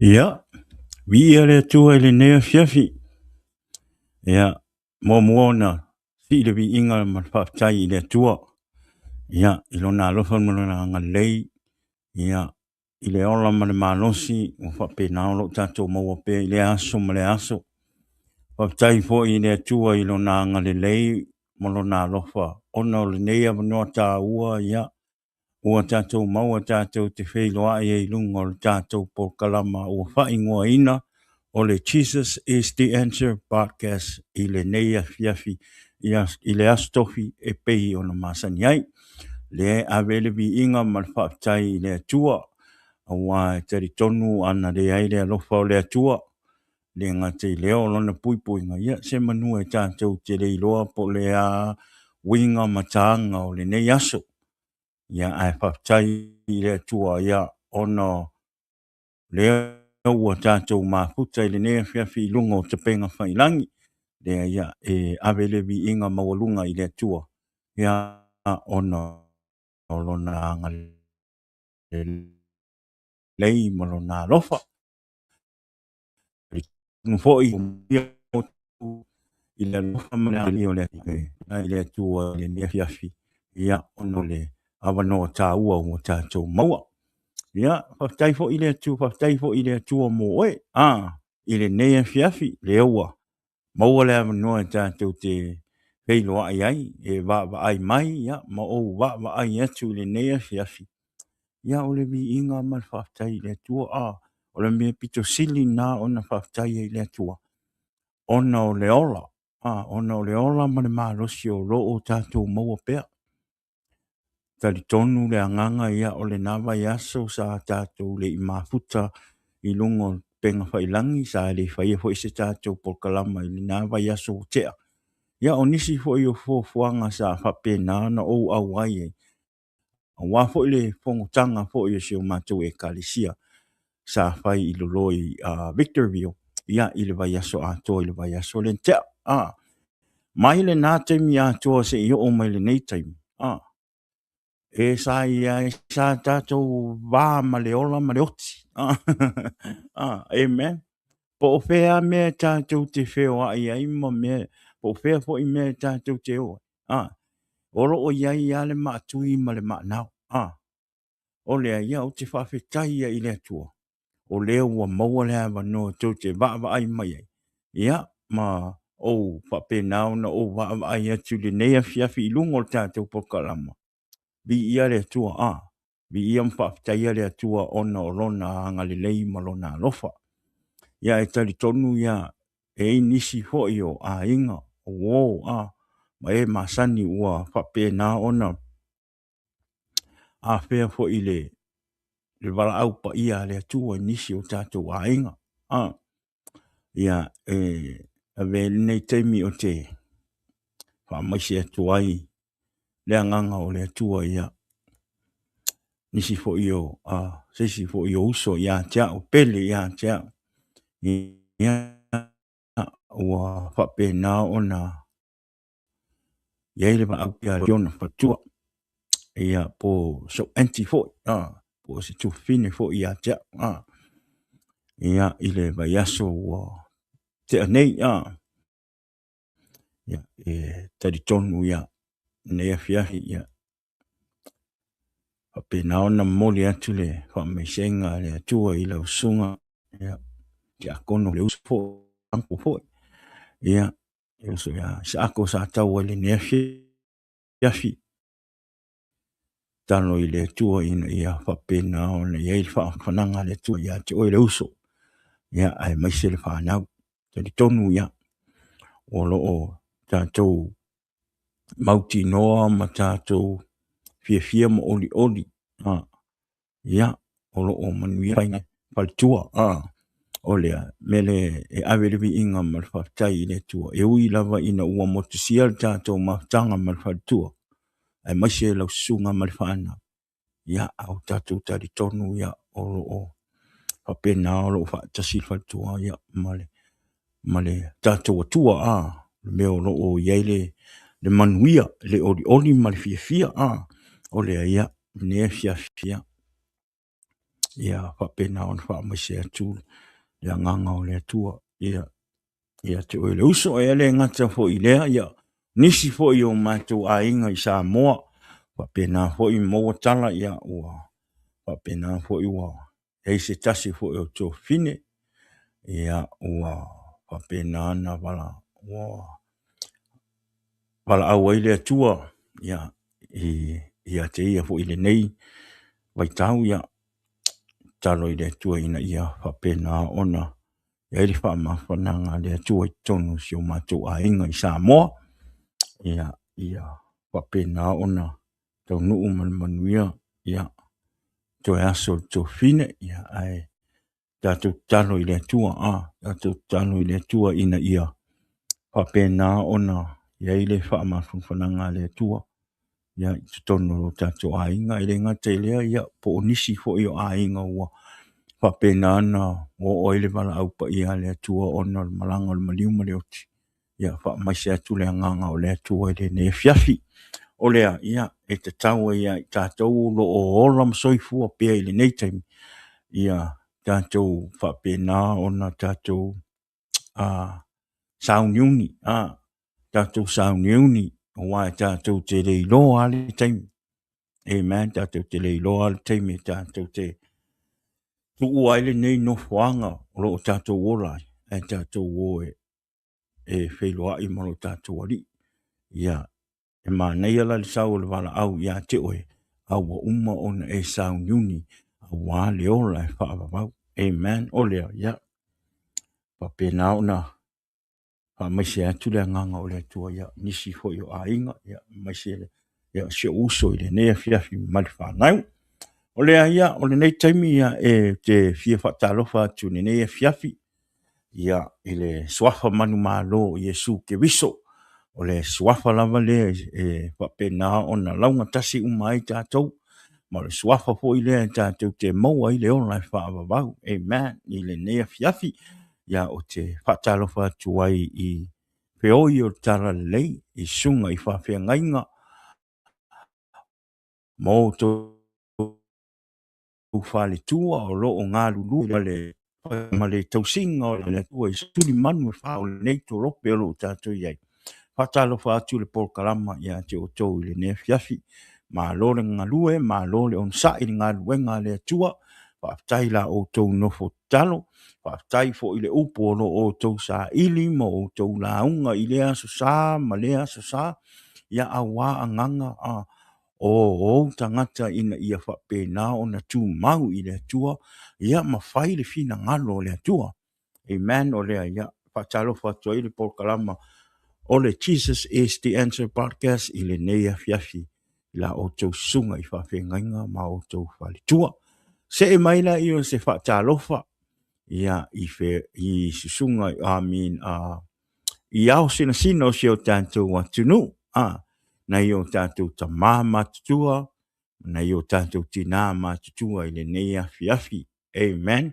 Ja, vi er der to eller nære fjerfi. Ja, mormorna, sige vi inger man faftai i der tur. Ja, ilona lofon man ngalei. Ja, ile ola man malosi, ufa pe naolo tato mo pe ile aso male aso. Faftai fo i der tur ilona ngalei, molona lofa. Ono le nea no ta ua ja. Ua tato maua tato te whailoa e lungo le tato po kalama ua whaingoa ina. Ole Jesus is the answer podcast ile neia fiafi ile astofi e pei ona masani ai. Le avele vi inga malfaptai le tua. Awa teri tonu ana le ai le alofa o le tua. Le ngate leo lona pui pui nga ia se manua e tātou te le iloa po le a winga matanga o le nei aso. Ia ai faptai le tua ia ono leo ua tātou mafuta i le nea whiawhi lunga o te penga whailangi. Lea ia e awele vi inga mawalunga i le tua. Ia ona o lona anga le lei malona lofa. Nufoi i le lofa mana o le tua le nea whiawhi. Ia ono le awano tā ua o tātou maua. Ia, whaftai fo i le tua mo oe. I le nea fiafi, le ua. Maua le amanoa tātou te wheiloa ai, e wa ai mai, ia, ma o wa ai atu le nea fiafi. Ia, o le vi inga mal whaftai le tua, o le mea pito sili nā ona whaftai i le tua. Ona o le ola, ona o le ola ma le mālosi o lo o tātou maua pea. Tali tonu le anganga ia o le nawa yaso sa tātou le i mafuta i lungo penga whailangi sa le whaia fo i se tātou por kalama i le nawa yaso tea. Ia o nisi fo i o fuanga sa whape na o au ai e. Wa fo i le whongotanga fo i o si o mātou e kalisia sa whai i loloi Victorville. Ia i le vai yaso ato i le vai yaso le tea. Mai le nā taimi ato se i o mai le nei taimi. E sa tātou wā ma le ola ma le oti. Amen. Po o whea mea tātou te wheo ai ma mea. Po o whea fo i mea tātou te oa. Oro o iai ale ma atui ma le ma nao. O lea ia o te whawhetai i le atua. O lea ua maua lea wanoa tau te wa ai mai ai. Ia ma o whape nao na o wa ai atu le nea fiafi i lungo tātou pokalama. Vi ia le tua vi ia mwhaftai le tua ona o lona anga le lei ma lona lofa. Ia e tali tonu ia e nisi ho i o inga o ma e masani ua whape na ona whea fo i le wala au pa ia le tua nisi o tātou inga. Ia ave nei teimi o te whamaisi atu ai le anganga o le tua ia. Nisi fo i o, sesi fo i o uso ia tia o pele ia tia. Ia ua whape nā ona iaile ma au pia riona whatua. Ia po so anti fo, po se tu fine fo ia tia. Ia ile vai aso ua te anei. Ia tari tonu ia nea fiahi ia. Pe na ona moli atu le whameisenga le atua i lau sunga. Ia, te akono le uspo anko foi. Ia, so ia, sa ako sa tau le nea fiafi. Tano i le atua ina ia whape na ona ia il whananga le atua ia te oi le uso. Ia, ai maise le whanau. Tari tonu ia. O loo tātou mauti noa ma tātou fia mo oli oli. Ia, o loo manuia painga palitua. O lea, mele e awelewi inga malwhaftai i le tua. E ui lava ina ua motusia le tātou maftanga malwhatua. Ai maise lau sunga malwhana. Ia, au tātou tari tonu ia o loo. Whapena o loo whaatasi whatua ia male tātou atua. Meo loo iaile le manuia, le oli male fia. O lea ia, nea fia. ia whapena on whaamase atu ia nganga o le atua ia te oile uso e le ngata fo i lea ia nisi fo i o mātou a inga i Samoa whapena fo i maua tala ia ua whapena fo i ua e se tasi fo i o tō fine ia ua whapena ana wala au ai le atua ia ia te ia fo i le nei vai tau ia talo i le atua ina ia whapena ona ia ili whaamawhananga le atua i tonu si o mātou a inga i Samoa ia whapena ona tau nuu manuia ia to aso to fine ia ai tātou talo i le atua tātou talo i le atua ina ia whapena ona ia ile whaamawhananga le atua ia i tonu tātou a inga i le ngata i lea ia po nisi fo i o a inga ua whapena ana o oile wala aupa ia le atua ona malanga o maliuma le oti ia whaamaise atu le nganga o le atua i le ne fiafi o lea ia e te taua ia i tātou lo o ola masoifua pia i le nei taimi ia tātou whapena ona tātou sauniuni tātou sauniuni o wai tātou te leilo ali taimi amen tātou te leilo ali taimi tātou te tu uaile nei no fuanga o lo tātou olai e tātou o e wheloa i malo tātou ali ia e ma nei ala le sau le wala au ia te oe au wa umma ona e sauniuni a wā le ola e whaavavau amen o lea ia whapena ona maise atu le nganga o le atua ia nisi fo i o a inga ia maise le ia se uso i le nea fiafi mali whanau o lea ia o le nei taimi ia e te fia whatalofa atu ne nea fiafi ia i le swafa manu malo Iesu ke viso o le swafa lava le e whapena ona launga tasi umai tātou ma le swafa fo i le tātou te maua i le ola e whaavavau amen i le nea fiafi ia o te whatalofa atu ai i peoi o tara lei i sunga i whawhia ngainga mō tō whale tua o lo o ngā lulu ma le tausinga o le tua i suri manu e whao le nei tō rope o lo tātou iai whatalofa atu le polkalama ia te o tō i le nea fiafi ma lo le ngalue ma lo le on sa i ngā luenga le atua whaftai la o tō nofo talo whaftai fo i le upo lo o tō sa ili mo o tō launga i le aso sa ma le aso sa ia awa anganga o tangata ina ia whapena o na tū mau i le atua ia ma whai le fina ngalo le atua amen o lea ia whatalofa atu i le polkalama o le Jesus is the Answer podcast i le neia fiafi la o tau sunga i whawhengainga ma o tau whalitua. Se e maila i o se whatalofa ia i susunga i au sina o se o tātou atunu na i o tātou ta māma tutua na i o tātou tina mātutua i le neia fiafi. Amen.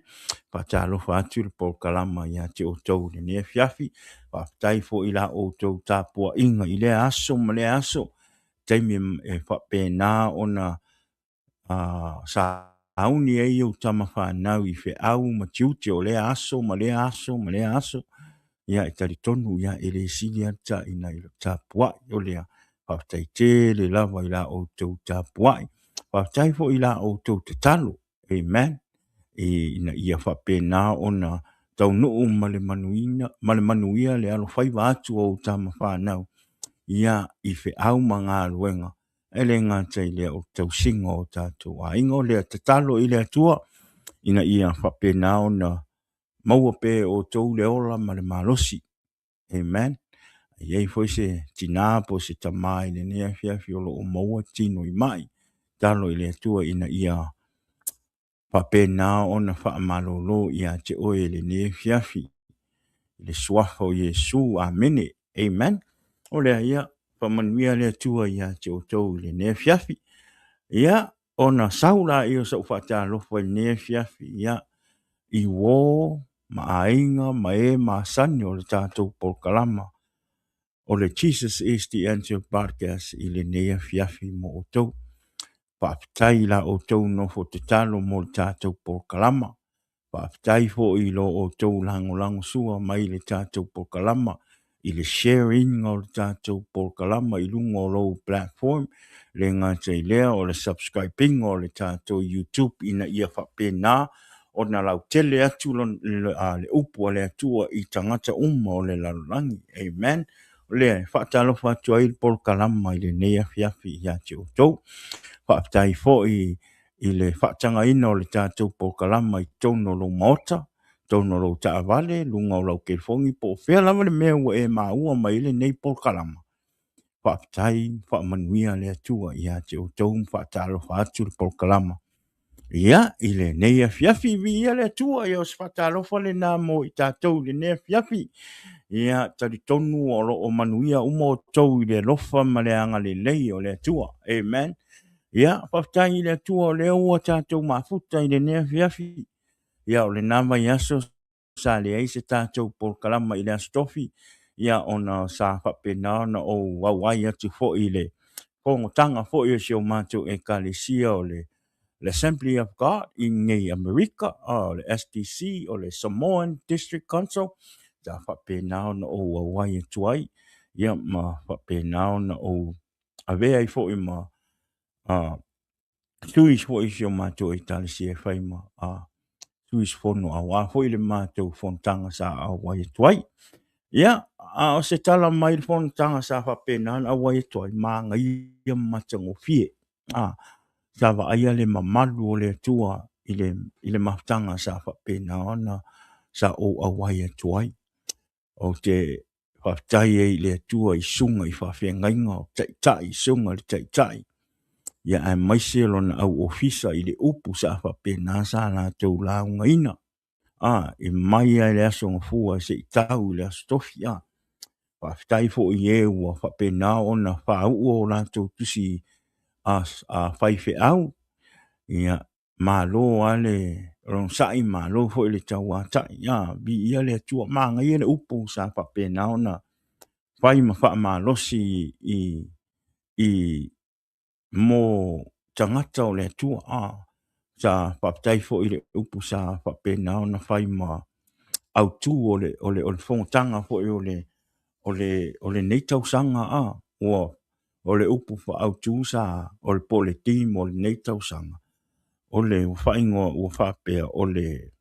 Whatalofa atu le polkalama ia te o tau le neia fiafi. Whaftai fo i la o tau tāpua inga i le aso ma le aso. Taimi e whapena ona sa auni e iau tama whanau i whe au ma tiuti o le aso ma le aso ma le aso. Ia e taritonu ia e le sili ata ina i lo tāpua o lea. Whaftai te le lava i la o tau tāpua. Whaftai fo i la o tau te talo. Amen. Ina ia whapena ona tau nuu male manuia le alo whaiva atu o tama whanau ia i whe au ma ngā luenga ele ngā tai lea o tau singa o tātou a ingo lea te talo i lea tua ina ia whapena ona maua pe o tau le ola ma le malosi amen iei foi se tina po se tamai le nea fiafi o lo o maua tino i mai talo i lea tua ina ia whapena ona whaamalolo ia te oe le ne fiafi. Le suafa o Iesu, amene, amen. O lea ia, whamanuia lea tua ia te o tau le ne fiafi. Ia, ona saula i o sa ufata lofa le ne fiafi, ia, i wo, ma ainga, ma ma sani o le tātou polkalama. O le Jesus is the Answer podcast i le ne fiafi mo o tau. whaapitai la o tau no fo te talo mo le tātou pōkalama. Whaapitai fo i lo o tau lango sua mai le tātou pōkalama. I le sharing o le tātou pōkalama i lunga o lo platform. Le ngā tei lea o le subscribing o le tātou YouTube ina ia whapena. O na lau tele atu le upu le atua i tangata o le lalangi. Amen. Le whaatalo whaatua i por kalama i le nea fiafi i ati o tau. Whaatai fo i le whaatanga ina o le tātou por kalama i tono lo maota, tono lo taavale, lunga o lau kelfongi po whea lama le mea ua e maua mai le nei por kalama. Whaatai, whaamanuia le atua i ati o tau, whaatalo whaatu le por kalama. Ia, i le nea fiafi vi ia le atua i os whaatalo whale nā mo i tātou le nea fiafi. Ia, tari tonu o manuia umo tau i le lofa ma le anga le lei o le atua. Amen. Ia, whaftai i le atua o le ua tātou mafuta i le nea fiafi. Ia, o le nama i aso sa le eise tātou por kalama i le astofi. Ia, ona sa whapena na o wawai atu fo i le kongotanga fo i o sio mātou e kalesia o le Assembly of God i ngei Amerika, o le SDC, o le Samoan District Council. Da whapenao na o wawai e tuai. Ia ma whapenao na o avea i fo i ma tuis fo i sio mātou i tali si e whai ma tuis fono a wā fo i le mātou fontanga sa a wai e tuai. Ia, o se tala mai le fontanga sa whapenao a wai e tuai ma ngai matango fie. Sa wa aia le mamalu o le tua i le maftanga sa whapenao na sa o a wai e tuai. O te whaftai e le tua i sunga i whawhengainga o taitai, sunga le taitai. Ia ai maise lona au ofisa i le upu sa whapena sa la tau launga ina. I mai ai le aso ngafua se i tau le aso tofi. Whaftai fo i e ua whapena o na whau o la tau tusi a whaife au. Ia malo ale rong sai malo fo i le tau atai. Bi ia le tua manga ia le upu sa whapena o na whai ma wha malosi i mo tangata o le tua sa whaptai fo i le upu sa whapena o na whai ma au tu o le whongtanga fo i o le neitau sanga o le upu wha au tu sa o le pole team o le neitau sanga o le whaingoa ua whapea o le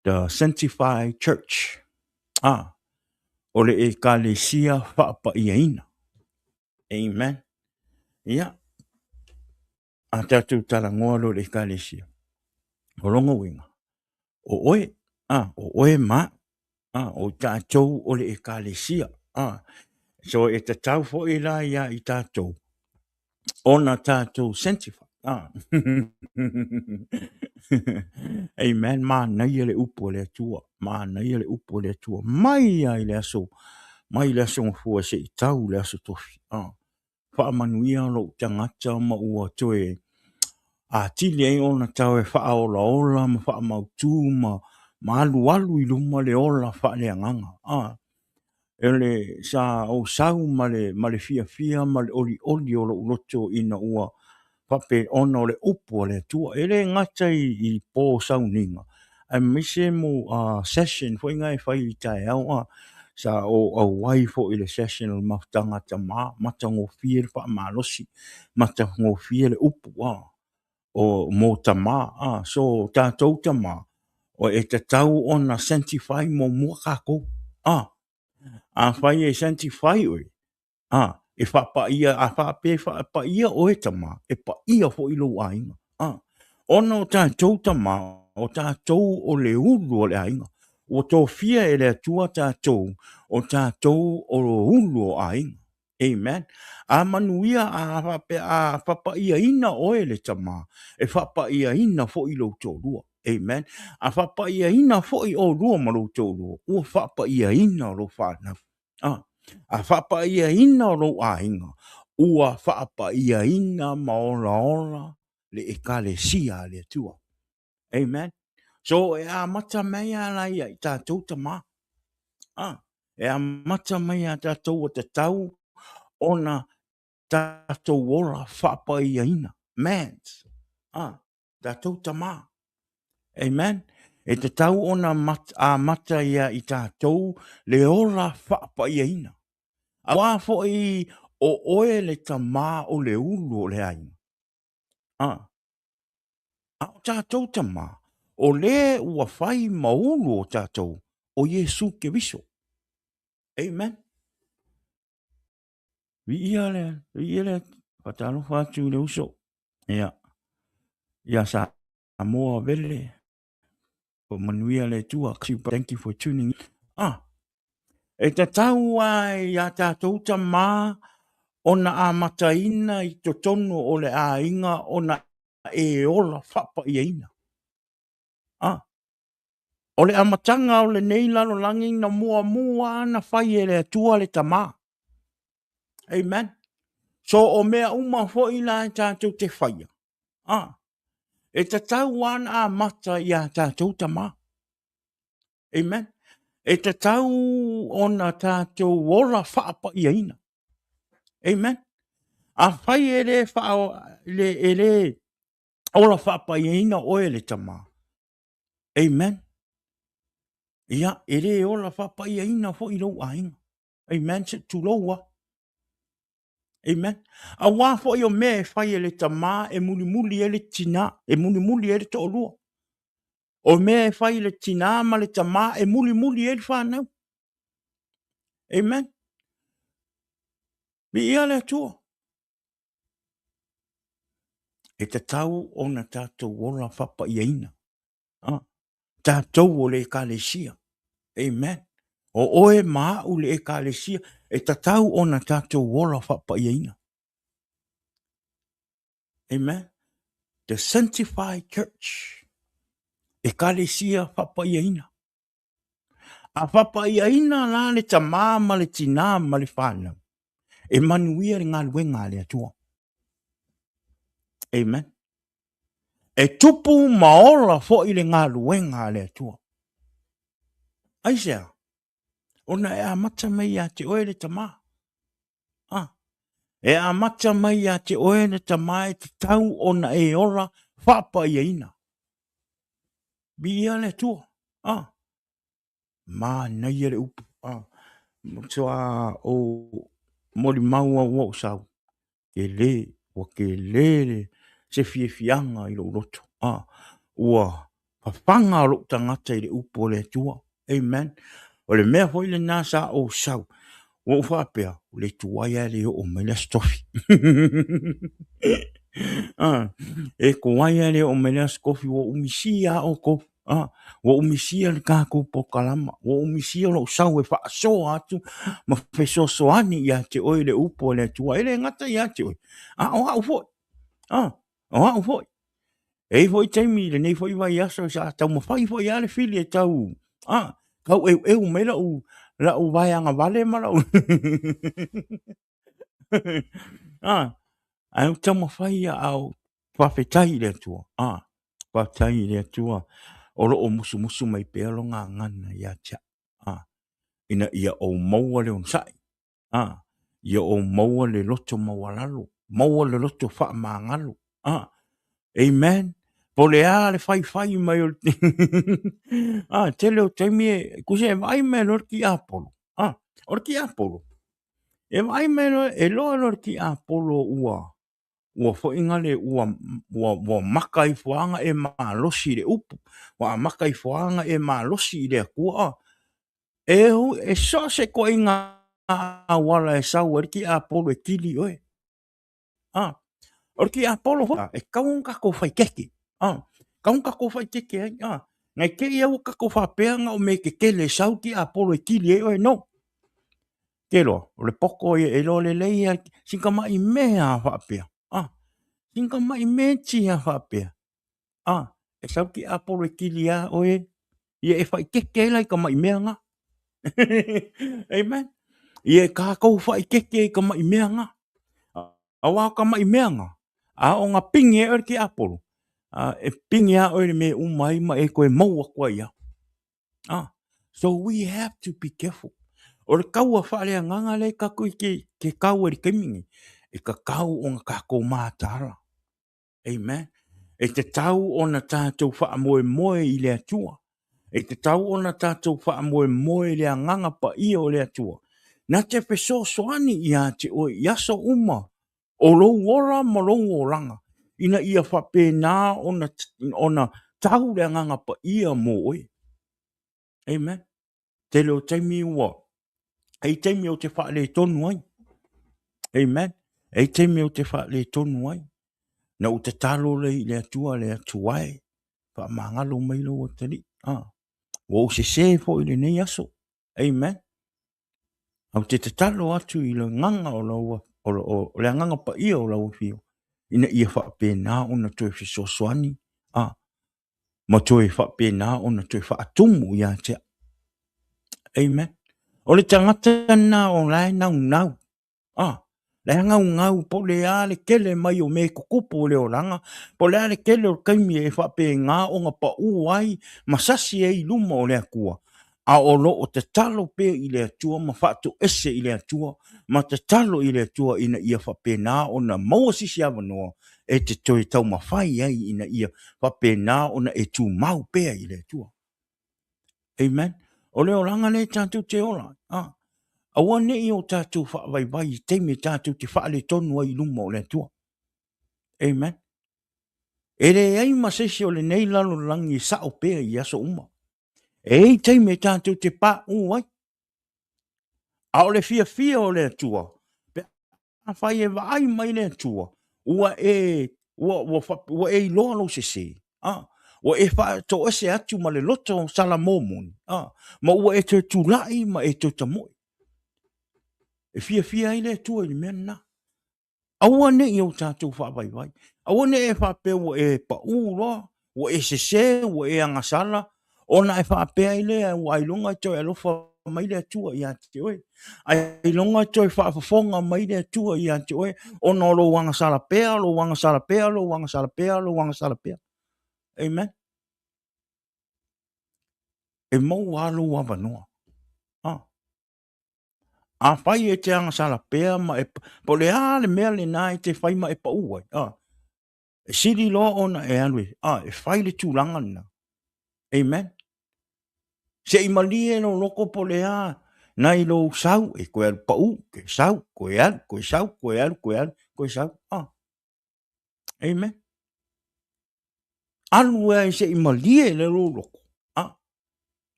the Sanctified Church o le e kalesia whapa ia ina. Amen. Ia. A tatu tala ngoa lo le kalesia. O longa winga. O oe ma. O tātou o le e kalesia. So e te tau fo i la ia i tātou. Ona tātou sanctified. Amen. Ma nei le upo le tua. Ma nei le upo le tua. Mai ai le aso. Mai le aso ngafua se i tau le aso tofi. Whaamanuia lo tangata ma ua toe. Tili ei ona tau e wha ola ola ma wha mautu ma alu alu i luma le ola wha le anganga. Ele sa o sau ma le fia fia ma le oli oli o lo uloto ina ua pape ona o le upu o le tua. Ele ngata i pō sau ninga. Ai mise mo session fo inga e whai i tae au sa o wai fo i le session o le maftanga ta mata ngō fia le wha malosi. Mata ngō fia le upu o mo ta so tātou ta o e te tau ona sanctify mo mua kako. A whai e sanctify oi. E whapa ia, a whape whapa ia o e tama, e pa ia fo i lo ainga. Ona o tātou tama, o tātou o le ulu o le ainga. O tō fia e le atua tātou, o tātou o lo ulu o ainga. Amen. A manuia a whapa ia ina o e le tama, e whapa ia ina fo i lo tō lua. Amen. A whapa ia ina fo i o lua ma lo tō lua. O whapa ia ina o lo whanau. A whapa ia ina o lo ainga. Ua whapa ia ina maola ola le e kale sia le tua. Amen. So e a mata mea la ia i tātou ta mā. E a mata mea tātou o te tau ona tātou ola whapa ia ina. mans. Tātou tamā. Amen. E te tau ona mata ia I tātou le ora whaapaiaina. A wā foi o oe le tamā o le ulu o le aina. A o tātou tamā. O le ua whai maulu o tātou o Yesu ke viso. Amen. Vi ia le, patalo whātu le uso. Ia sa amoa vele. O manuia le tua. Thank you for tuning in. E te tau ai ia tātou tamā ona a mataina I to tono o le a inga ona e ola whapaiaina. O le amatanga o le nei lalo langi na mua ana whai e le atua le tamā. Amen. So o mea uma hoi la tātou te whaia. E te tau ana a mata ia tātou tamā. Amen. E te tau ona tātou ola whapaiaina. Amen. A whai e le whao, le ola whapaiaina o e le tamā. Amen. Ia, e le ola whapaiaina fo I lau ainga. Amen. Se tu loua. Amen. A wā fo I o mea e whai e le tamā e muli e le tina, e muli e le to'olua. O mea e whai le tina ma le tamā e muli e le whanau. Amen. Mi ia le atua. E te tau o na tātou ola whapaiaina. Tātou o le ekalesia. Amen. O oe maa u le ekalesia e tatau o na tātou ola whapaiaina. Amen. The sanctified church. Ekalesia whapaiaina. A whapaiaina la le tamā ma le tina ma le whanau. E manuia le ngā luenga le atua. Amen. E tupu maola fo I le ngā luenga le atua. Aisea. Ona e amata mai a te oe le tamā. E amata mai a te oe le tamā e te tau ona e ora whapaiaina. Bia le tua. Ma nei le upu. Mtua o mori maua o sau. Ke le se fianga I lo roto. Ua pafanga lo tangata I le upu o le tua. Amen. O le mea hoi le nasa o sau. O whapea, o le tuaia le o mele stofi. E kuaia le o mele stofi o umisia o ko. O umisia le kako po kalama. O umisia lo sau e whaaso atu. Ma wheso soani ia te oe le upo le tua. Ele ngata ia te oe. O hau foi. O hau foi. E foi teimi le nei foi vai aso sa tau ma fai foi ale fili e tau. Kau e umela u. La u vai anga vale mara u. Ai tama fai au whawhetai le tua. Whawhetai le tua. Oro o musu mai pēlo ngā ngana ia tia. Ina ia o maua le unsai. Ia o maua le loto mawalalo. Maua le loto wha maangalo. Amen. Po le a le whai mai o te leo teimi e kuse e vai me lor ki Apollo. Or ki Apollo. E vai me e lor ki Apollo ua. Ua fo ingale ua maka I fuanga e malosi le upu. Ua maka I fuanga e malosi le kua. E so se ko inga wala e sau or ki Apollo e kili oe. Or ki Apollo e kaunga ko whai keki. Kaunga ko whai keki. Ngai ke ia waka ko whapeanga o me ke le sau ki Apollo e kili e oe no. Kelo, o le poko e lo le leia sinka mai mea whapea. Sinka mai mea tia whapea. E sau ki Apollo e kili a oe. Ia e whai keke lai ka mai mea nga. Amen. Ia e kākou whai keke ka mai mea nga. Awa ka mai mea nga. O ngā pingi e ori ki Apollo. E pingi a ori me umai ma e koe maua kwa ia. So we have to be careful. O le kaua whaalea nganga le kako I ke kau e kemingi. E ka kau o ngā kako mātara. Amen. E te tau o na tātou wha moe moe i le atua. E te tau o na tātou wha moe moe le anganga pa ia o le atua. Na te peso soani i a te o i aso uma. O lou ora ma lou o langa. Ina ia whape nā o na tau le anganga pa ia mo oe. Amen. Te leo teimi ua. Ei teimi o te wha le tonu ai. Amen. Ei teimi o te wha le tonu ai. Na o te talo le atua le atuai. Wha mangalo mai lo o tali. O se fo i le nei aso. Amen. Au te talo atu i le nganga o laua. O le nganga pa ia o laua fio. Ina ia wha pēnā o na toi fiso soani. Ma toi wha pēnā o na toi wha atumu i a tea. Amen. O le tangata na o lai nau. Le ngau po le ale kele mai o me kukupo le oranga. Po le ale kele o kaimi e whape ngā o ngā pa uai masasi e i luma o le akua. A o lo o te talo pe i le atua ma whatu ese i le atua. Ma te talo i le atua ina ia whape ngā o na maua sisi awanoa e te toi tau mawhai ai ina ia whape ngā o na e tu mau pe i le atua. Amen. O le oranga le tātou te ola. Awa ne i o tātou whaavai i teime tātou te whaale tonu ai luma o le atua. Amen. E re ai masesi o le nei lalo langi sao pea i aso uma. E i teime tātou te pā ai. A o le fia o le atua. Pe a whai e vai mai le atua. Ua e loa lo se se. Ua e wha to ese atu ma le loto sala momoni. Ma ua e te tūlai ma e te tamoi. E fia ai le tua i mea na. Aua ne i o tātou whaavai. Aua ne e whapea e pa ura, o e se, o e angasala, o na e whapea i le, o ai longa toi alofa mai le tua i a te oe. Ai longa toi whaafafonga mai le tua i a te oe, o no lo wangasala pea, lo wangasala pea, lo wangasala pea, lo wangasala pea. Amen. E mau alo wawanoa. A whai e te angasala pea ma e po le ale mea le nai te whai ma e pa uai. E siri loa ona e alwe. E whai le tūlanga na. Amen. Se i malie no loko po le a nai lo sau e koe al pa u, ke sau, koe al, koe sau, koe al, koe al, koe sau. Amen. Alu e se i malie le lo loko.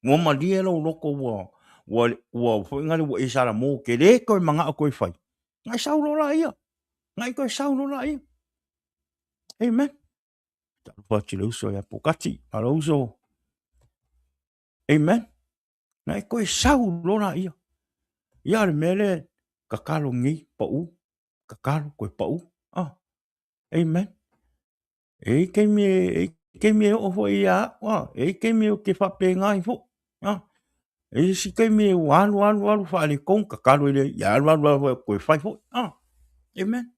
Mo malie lo loko wa ngale wa isara mo ke le ko manga ko fai ngai sau lo la ia ngai ko sau lo la ia. Amen. Ta fa ti lo so ya pokati alo so. Amen. Ngai ko sau lo la ia ia le mele kakalo ngi pa u kakalo ko pa u. Amen. E ke me o fo ia e ke me o ke fa pe ngai fo. E si kai me walu fa le kon ka kalo ile ya walu ko fai fo. Amen.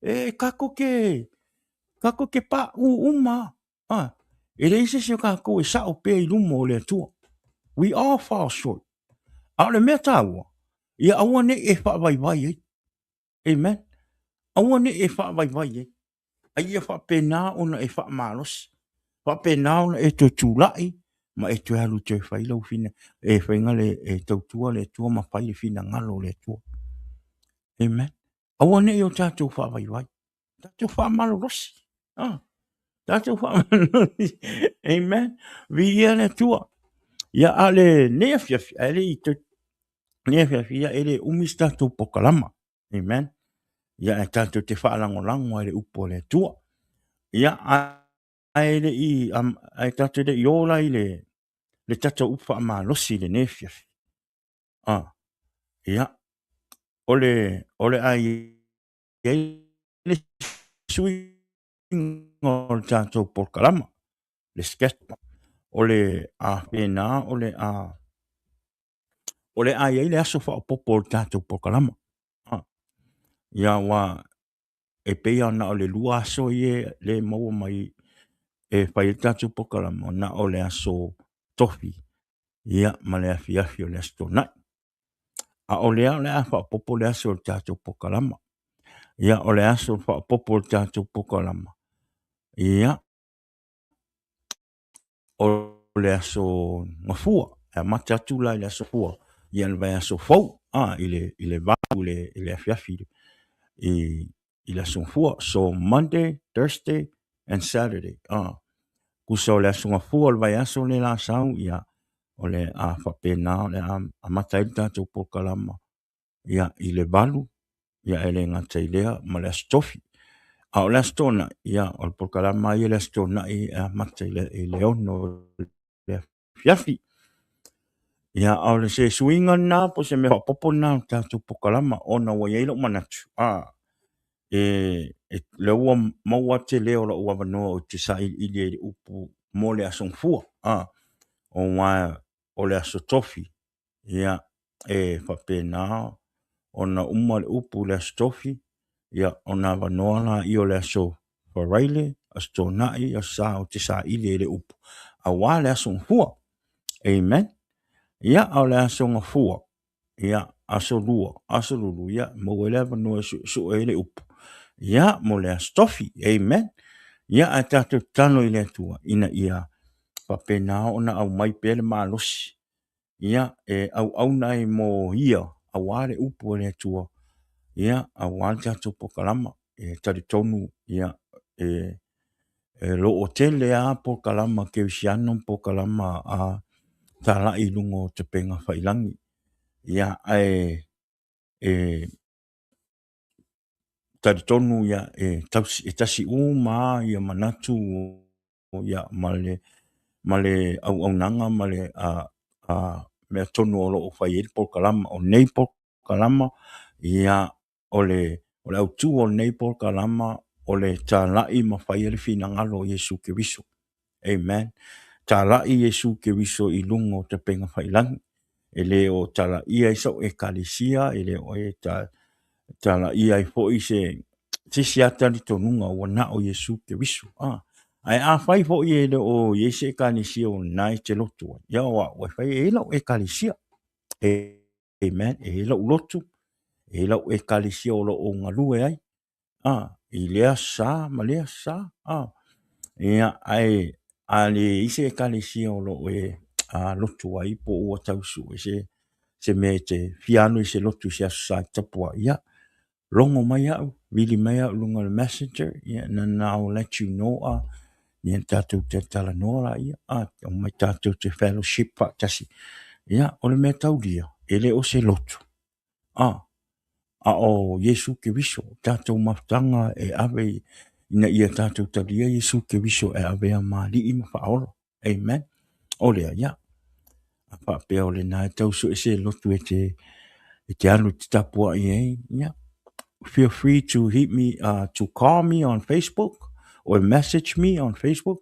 E kako ke pa uma. E le se kako e sa o pe lumo le tu. We all fall short. A le meta wa. Ia awane e fa vai. Amen. Awane e fa vai. Ai fa pena ona e fa malos. Fa pena ona e to tulai. Ma e tu alu te fai lo fina e whainga le e tautua le tua ma whai le fina ngalo le tua. Amen. Awane i o tātou whawaiwai. Tātou whamalo rosi. Tātou whamalo rosi. Amen. Vi ia le tua. Ia ale nea fiafi. Ale i te nea fiafi. Ia ele umis tātou pokalama. Amen. Ia e tātou te whaalangolango ele upo le tua. Ia ele i ai tātou de i ola i le tata upa ma losi le nefiafi. Ia. Ole ai le sui ngol tato por kalama. Le sketpa. Ole a pena, ole ai le aso fa popo tato por kalama. Ia wa e pea na ole lua aso ye le maua mai e whai tato por kalama na ole aso tofi. Ia ma le afi o le aso nai. A ole a fa popo le aso tato por kalama. Ia ole aso fa popo tato por kalama. ia o le aso ngafua e mate atu la le aso fua ia le vai aso fou ile valu ile afiafi ile aso fua so Monday, Thursday and Saturday kusa o le aso ngafua le vai aso le la sau ia o le a whapena o le a mata i tātou pokalama ia ile valu ia ele ngata ilea ma le aso tofi a o le astona ia o le pokalama ia le astona i a mata ile ono le fiafi ia o le se suinga na po se me popo na tātou pokalama ona wa ia ilo manatu le ua maua te leo la ua vanoa o te sa ili upu mo le asongfua o wa o le aso tofi ia whapena ona uma le upu le aso tofi ia ona vanoa la i o le aso wharaile aso nai o sa o te sa ili le upu a wa le asongfua amen ia o le asongfua ia aso lulu ia mo le vanoa su ele upu ia mo le aso tofi amen ia a tātou tano i le atua ina ia whapena ona au mai pele malosi ia au nai mo ia a wale upu le atua ia a wale tātou pokalama tari tonu ia lo o tele a pokalama ke usiano pokalama a tala i lungo te penga whailangi ia tari tonu ia tasi uma ia manatu ia male au nanga male mea tonu o lo fai ele pokalama o nei pokalama ia ole au tu o nei pokalama ole talai ma fai ele fina ngalo Yesu Keriso amen talai Yesu Keriso i lungo te penga failangi ele o tala ia iso e kalisia ele o tala ia i fo i se siata ni tonunga o na o Yesu Keriso ai a fai fo i ele o Yesu kalisia o nai te lotu ia wa fai ele o kalisia amen ele o lotu ele o kalisia o lo o ngalue ai i lea sa ma lea sa ia ai ale ise kalisia o lo lotu ai po o tausu se me te fiano i se lotu se sa tapua ia longo mai au really mai au lunga le messenger ia na I'll let you know ni tātou te tala noa ia o mai tātou te fellowship pa tasi ia o le mea taulia ele o se lotu o Yesu Keriso tātou maftanga ave ina ia tātou talia Yesu Keriso ave a mali i mawhaolo amen o lea ia a whapea o le nai tausu se lotu te anu te tapua ia feel free to hit me, to call me on Facebook or message me on Facebook,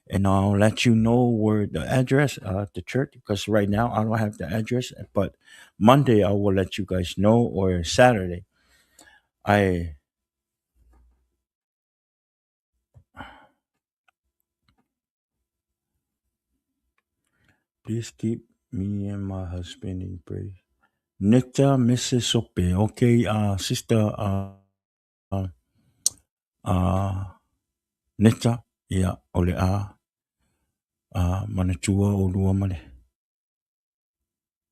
and I'll let you know where the address, the church, because right now I don't have the address, but Monday I will let you guys know, or Saturday. Please keep me and my husband in prayer. Nita Mrs. Sope, okay, sister, Nita, yeah, ole manatua o lua mane.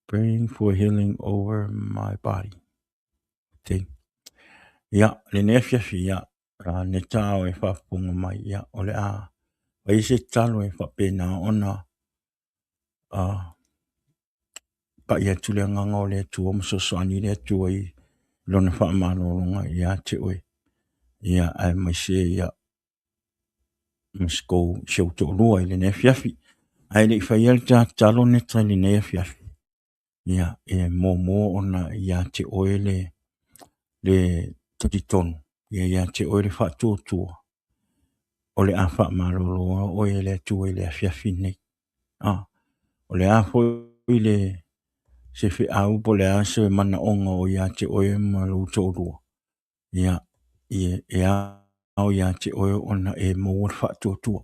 Praying for healing over my body. Okay. Yeah, le nefia fia, Nita o e whapunga mai, yeah, ole Ai se talo e whapena ona, pa ia tule nganga o le tua masosoani le tua I lona whaamanolonga ia te oe. Ia ai mai se ia mskou siau to lua I le ne fiafi. Ai le whaiel ta talo ne tra le ne fiafi. Ia mo ona ia te oe le tatitonu. Ia te oe le whaatua tua. O le a whaamaloloa oe le tua le fiafi nei. O le a fo le se fi au po le a se mana onga o ia te oe ma lo to lua. Ia au ia te oe ona mo whaatua.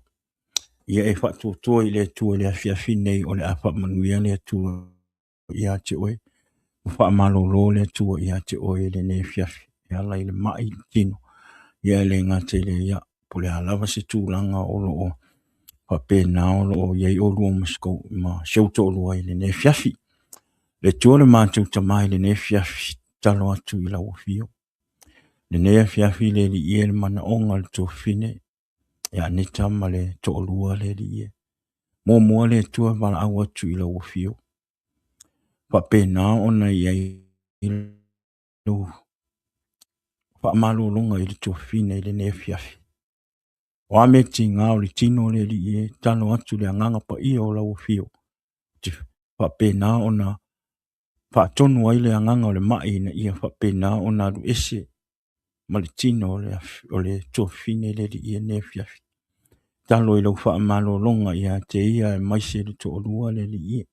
Ia whaatua I le tua le fiafi nei o le a whaamanuia le tua ia te oe. Whaamalolo le tua ia te oe le ne fiafi. Ia lai le mai tino. Ia le ngate le ia pole alava se tūlanga o loo whapena o loo iei o lua ma shauto o lua i le ne fiafi. Le tua le mātou tamai le ne fiafi talo atu i lau fio. Le ne fiafi le li ie le mana onga le tō fine, ia ne tama le tō lua le li ie. Mō mua le tua wala au atu i lau fio. Whapena ona iei i lau whaamalo longa i le tō fine i le ne fiafi. O ameti ngā o le tino le li ie, talo atu le anganga pa ia o lau fio. Whapena ona whaatonu ai le anganga o le mai na ia whapena ona ru ese ma le tino o le tō fine le li ie ne fiafi. Talo i lau whaamalo longa ia te ia e maise le tō lua le li ie.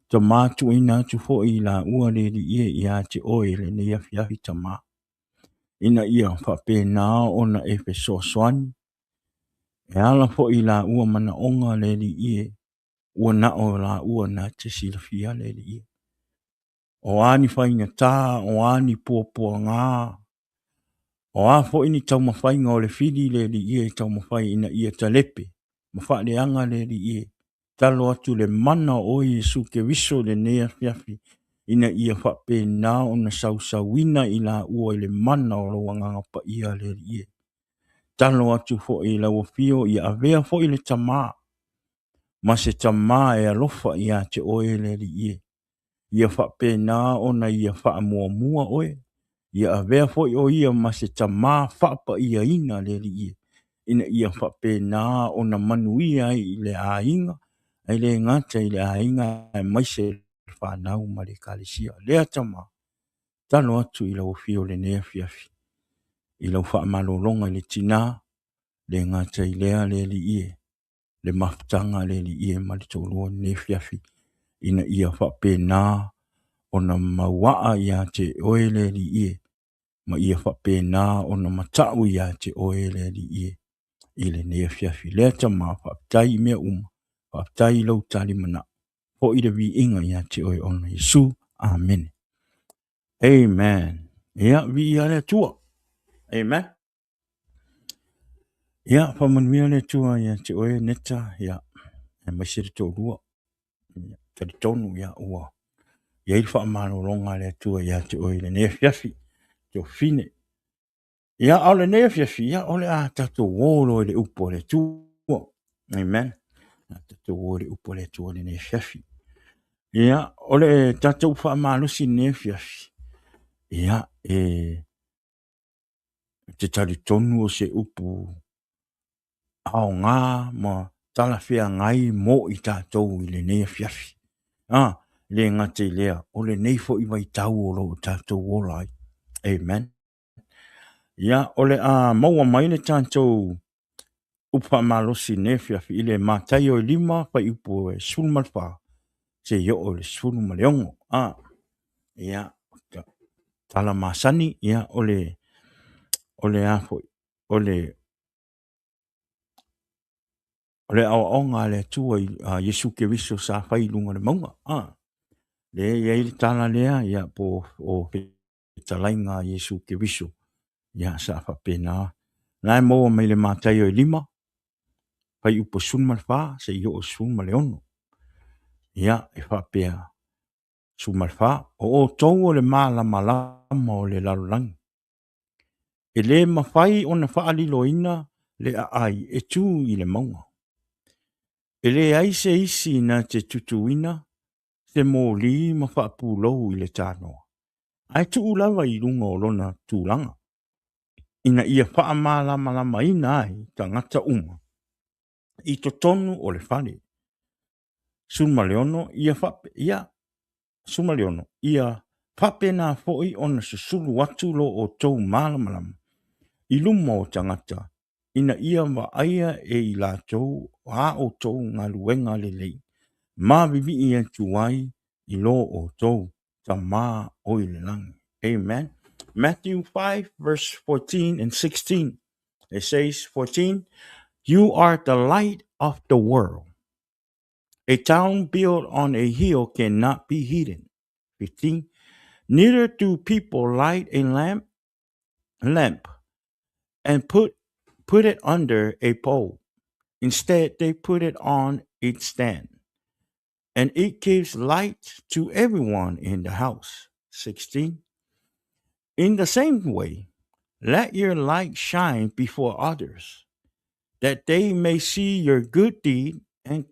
Ta mātu ina atu fo i la ua le li ie ia te oe le ne ia fiafi ta mā. Ina ia whapena ona e fe soaswani. E ala fo i la ua mana onga le li ie. Ua na o la ua na te silafia le li ie. O ani whainga tā, o ani pua ngā. O a fo ini tau mawhainga o le whiri le li ie tau mawhai ina ia ta lepe. Mawhaile anga le li ie. Talo atu le mana o Yesu ke wiso le nea fiafi. Ina ia whapena ona sausawina i la ua i le mana o roa nganga pa ia le li ie. Talo atu fo i la wafio i avea fo i le tamaa. Ma se tamaa e alofa i a te oe le li ie. Ia whapena ona ia whaamua mua oe. Ia avea fo i o ia ma se tamaa whapa ia ina le li ie. Ina ia whapena ona manuia i le ainga. Ai le ngata i le ainga e maise whanau ma le kalisia. Lea tamaa. Talo atu i la wafio le nea fiafi. I lau whaamalolonga le tina, le ngata i lea le li ie, le maftanga le li ie ma le tōlua ne fiafi. Ina ia whapena ona mawaa ia te oe le li ie, ma ia whapena ona matau ia te oe le li ie, i le ne fiafi. Lea tama whaptai mea whaptai lau tali mana, ho i le vi inga ia te oe ona Yesu. Amen. Amen. Ia vi ia le tua. Amen. Ia, whamanuia le tua ia te oe neta, ia, e maisiri tō rua, tari tonu ia ua. Ia ili whaamano longa le tua ia te oe le nea fiafi, tō fine. Ia, au le nea fiafi, ia, ole a tato wōro le upo le tua. Amen. Tato wōro le upo le tua le nea fiafi. Ia, ole tato whaamano si nea fiafi. Ia, te tari tonu o se upu ao ngā ma talawhia ngai mo i tātou i le nea fiafi. Le ngate lea, o le neifo i mai tau o lo tātou wolai. Amen. Ia, ole a maua mai le tātou upa malosi nea fiafi i le mātai o 5 pai upo e sulmalwha. Se yo o le sulmaleongo. Ia, tala masani, ia, ole afo, ole awa onga le tua i Yesu ke wiso sa whai lunga le maunga. Le ia ili tala lea, ia po o talainga Yesu ke wiso. Ia sa whapena. Nai maua mai le mātai o 5. Whai upo sunmalwha, se yo o sunmaleono. Ia e whapea sunmalwha. O tau o le malama o le lalulangi. E le mawhai o na whaalilo ina le ai e tū i le maunga. E le aise isi na te tutuina, se mō li ma whaapūlou i le tānoa. Ai tu ulawa i runga o lona tūlanga. Ina ia whaamālama ina ai ta ngata uma. I to tonu o le whale. Sumaleono ia whape, ia, sumaleono, ia whape nā fōi ona se sulu watu lo o tau mālamalama. I luma o tangata, ina ia wa aia e i lātou a o tau ngā luenga le lei. Mā vivi ia tuai i lo o tau ta mā o i le langi. Amen. Matthew 5 verse 14 and 16. It says 14, you are the light of the world. A town built on a hill cannot be hidden. 15, neither do people light a lamp and put put it under a pole. Instead, they put it on its stand, and it gives light to everyone in the house. 16. In the same way, let your light shine before others, that they may see your good deed and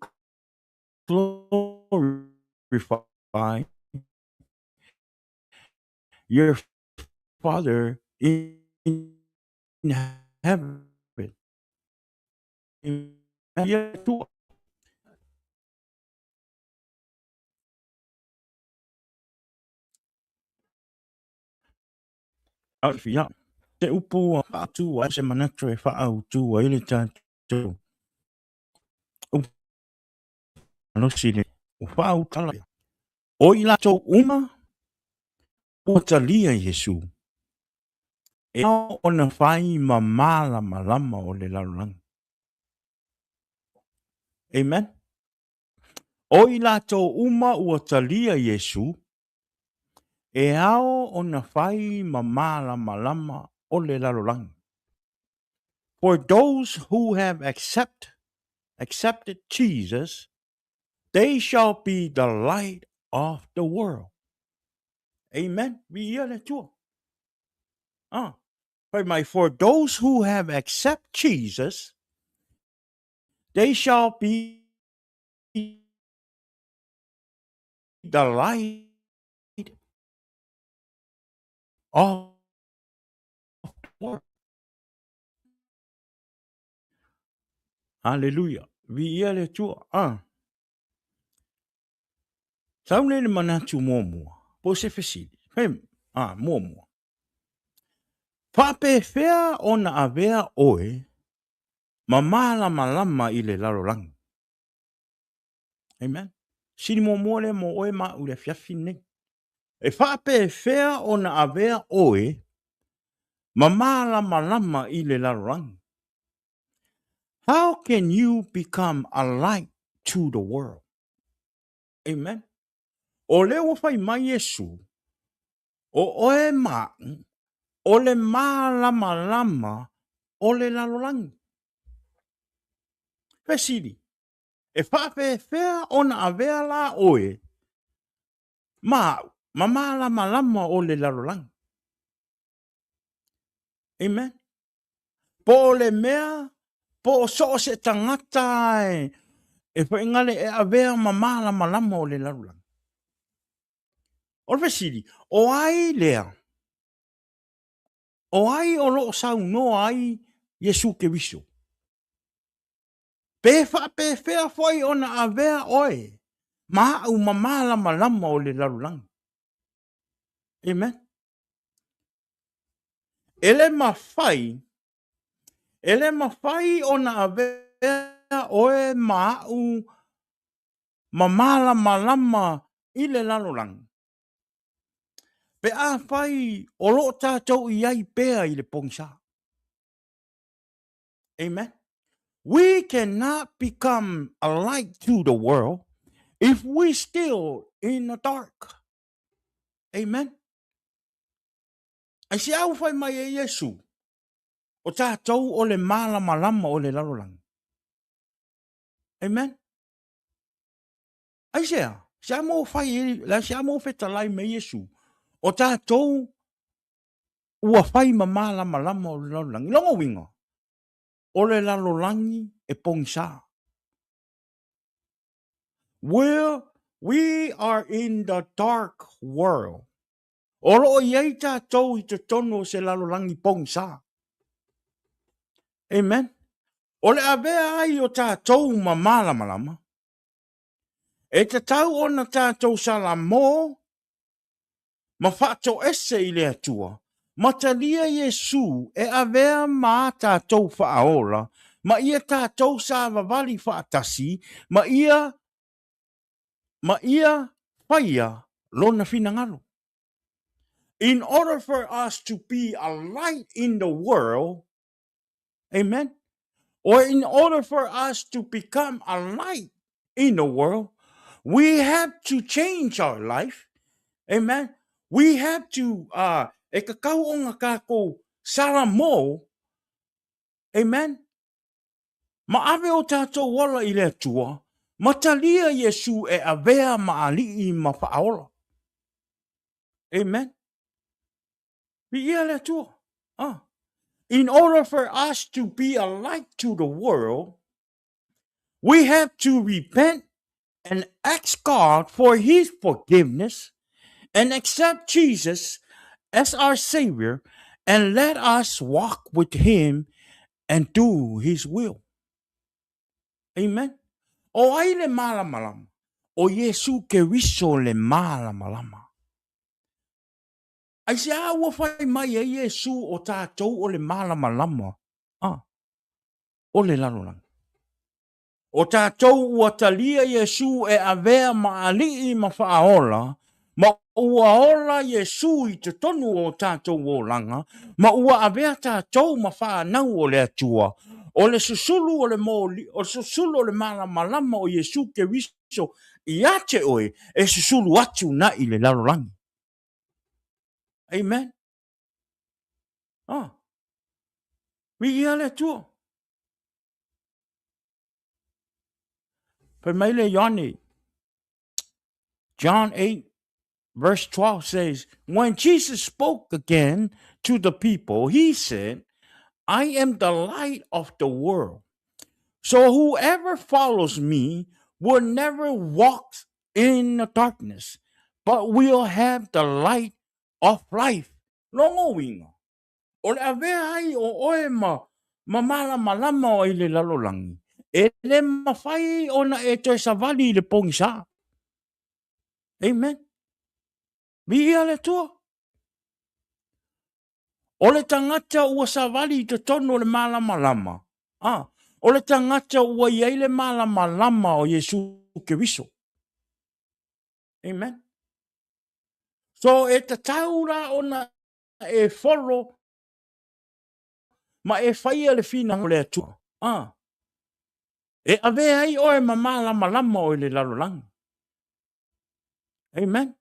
glorify your Father in heaven. Alfia, te upu a tu a se manatro e wha au tu a ile tātou. No sile, o wha au tala. O i lato uma, o talia Yesu. E ao o na whai ma mala malama o le larulang. Amen. O i lato uma o talia Yesu. E ao o na whai ma mala malama o le larulang. For those who have accepted Jesus, they shall be the light of the world. Amen. For those who have accepted Jesus, they shall be the light of the world. Hallelujah. Saune le manatu momo. Po se fesili. Momo. Pape fea ona avea oe, mamala malama i le larolang. Amen. Sini momo le mo oe ma ule fiafi nei. E pape fea ona avea oe, mamala malama i le larolang. How can you become a light to the world? Amen. O leo fai mai Yesu, o oe ma, o le malama o le larolang. Pesili. E whape whea ona avea la oe. Mamala malama o le larolang. Amen. Po le mea, po so se tangata e whaingale e avea mamala malama o le larolang. O pesili, o ai lea. O ai o lo sau no ai Yesu ke viso. Pe whape whea whai ona avea oe. Au mamala malama o le larolang. Amen. Ele mawhai ona avea oe mau mamala malama i le larolang. Pe a whai o lo tātou i ai pēa i le pongsa. Amen. We cannot become a light to the world if we still in the dark. Amen. Ai se au whai mai e Yesu. O tātou o le mala malama o le larolang. Amen. Ai sea, sea mo whai, la sea mo whetalai me Yesu. O tātou ua whai mamala malama o le larolangi. Longo winga. O le larolangi e pongsa. We are in the dark world. O lo iei tātou I te tono se larolangi pongsa. Amen. O le avea ai o tātou mamala malama. E te tau o na tātou salamo, ma whātou ese I le atua. Ma talia Yesu e avea ma tātou whaola, ma ia tātou sa vavali whaatasi, ma ia whaia lona finangalo. In order for us to be a light in the world, amen, or in order for us to become a light in the world, we have to change our life. Amen. We have to e kakau o ngā kako salamo Amen. Ma ave o tātou wala I le tua, ma talia Yesu e avea ma alii ma whaaola. Amen. Vi ia le tua. In order for us to be a light to the world, we have to repent and ask God for His forgiveness and accept Jesus as our Savior and let us walk with Him and do His will. Amen. O ai le malamalama. O Yesu ke riso le malamalama. Ai se awa fai mai e Yesu o tātou o le malamalama. O le lalolanga. O tātou ua talia Yesu e avea ma alii ma whaaola, ma ua ola Yesu I te tonu o tātou o langa, ma ua avea tātou ma whaanau o le atua, o le susulu o le mōli, o susulu o le malamalama o Yesu ke riso I ate oe, e susulu atu na I le lalolangi. Amen. Vi ia le atua. Pe mai le Ione, John 8, verse 12 says, when Jesus spoke again to the people, He said, I am the light of the world. So whoever follows me will never walk in the darkness, but will have the light of life. Longo winga. O le avea hai o oe malama o I le lalolangi. E le mawhai o na e toi savali I le pongisa. Amen. Vi ia le tua. O le tangata ua savali I te tono le malama. O le tangata ua iai le malama o Yesu Keriso. Amen. So e te taura o na e follow ma e whaia le fina o le atua. E ave ai o e malama o le lalolangi. Amen.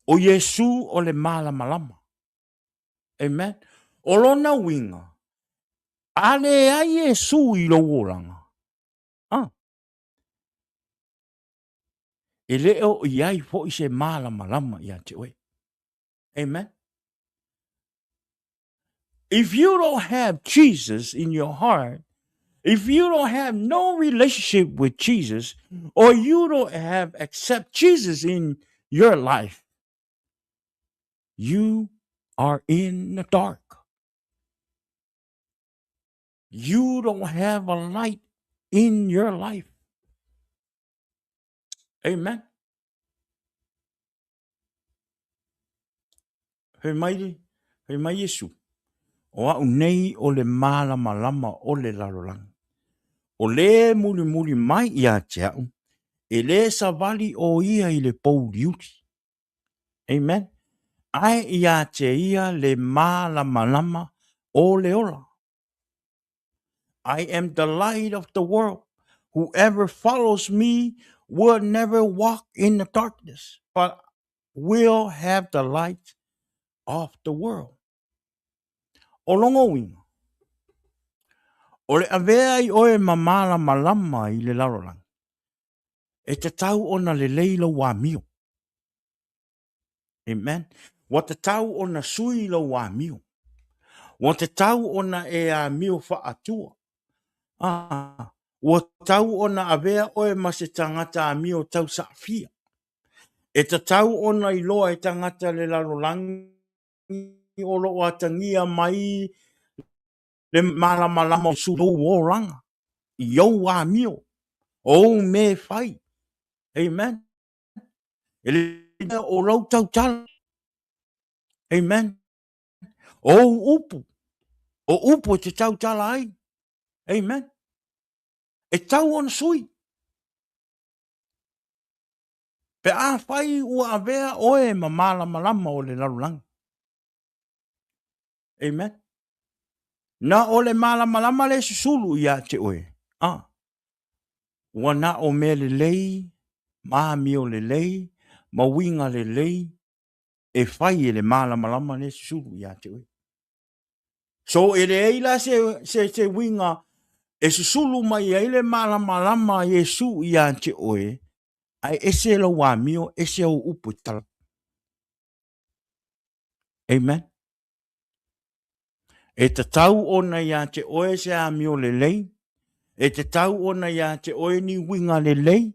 O Yesu o le malama. Amen. O lona winga. Ale ai Yesu I lo wolanga. E leo I ai fo I se malama I ate oe. Amen. If you don't have Jesus in your heart, if you don't have no relationship with Jesus, or you don't have accept Jesus in your life, you are in the dark. You don't have a light in your life. Amen. He mai Yesu. O au nei o le malama o le lalolangi. O le muli mai ia te au. E le savali o ia I le pouliuti. Amen. Ai ia te ia le malama o le ola. I am the light of the world. Whoever follows me will never walk in the darkness, but will have the light of the world. O longo winga. O le avea I oe malama I le larolang. E te tau ona le leilo wa mio. Amen. Wa te tau ona sui lo wa mio. Wa te tau ona e a mio fa atua. Wa tau ona avea oe ma se tangata a mio tau sa fia. E te tau ona I loa e tangata le larolangi o lo atangia mai le malama su lo waranga. Yo wa mio. O me fai. Amen. Ele o lo tau tal. Amen. O upu. O upu te tau tala ai. Amen. E tau on sui. Pe a fai ua avea oe ma malama o le larulang. Amen. Na o le malama le susulu ia te oe. Ua na o me le lei, maami o le lei, ma winga le lei, e fai e le malama le susulu ia te oe. So ele eila se winga e susulu mai ele malama Yesu i ante oe. Ai ese lo wa mio ese o upu tala. Amen. E te tau ona ia te oe se a mio le lei. E te tau ona ia te oe ni winga le lei.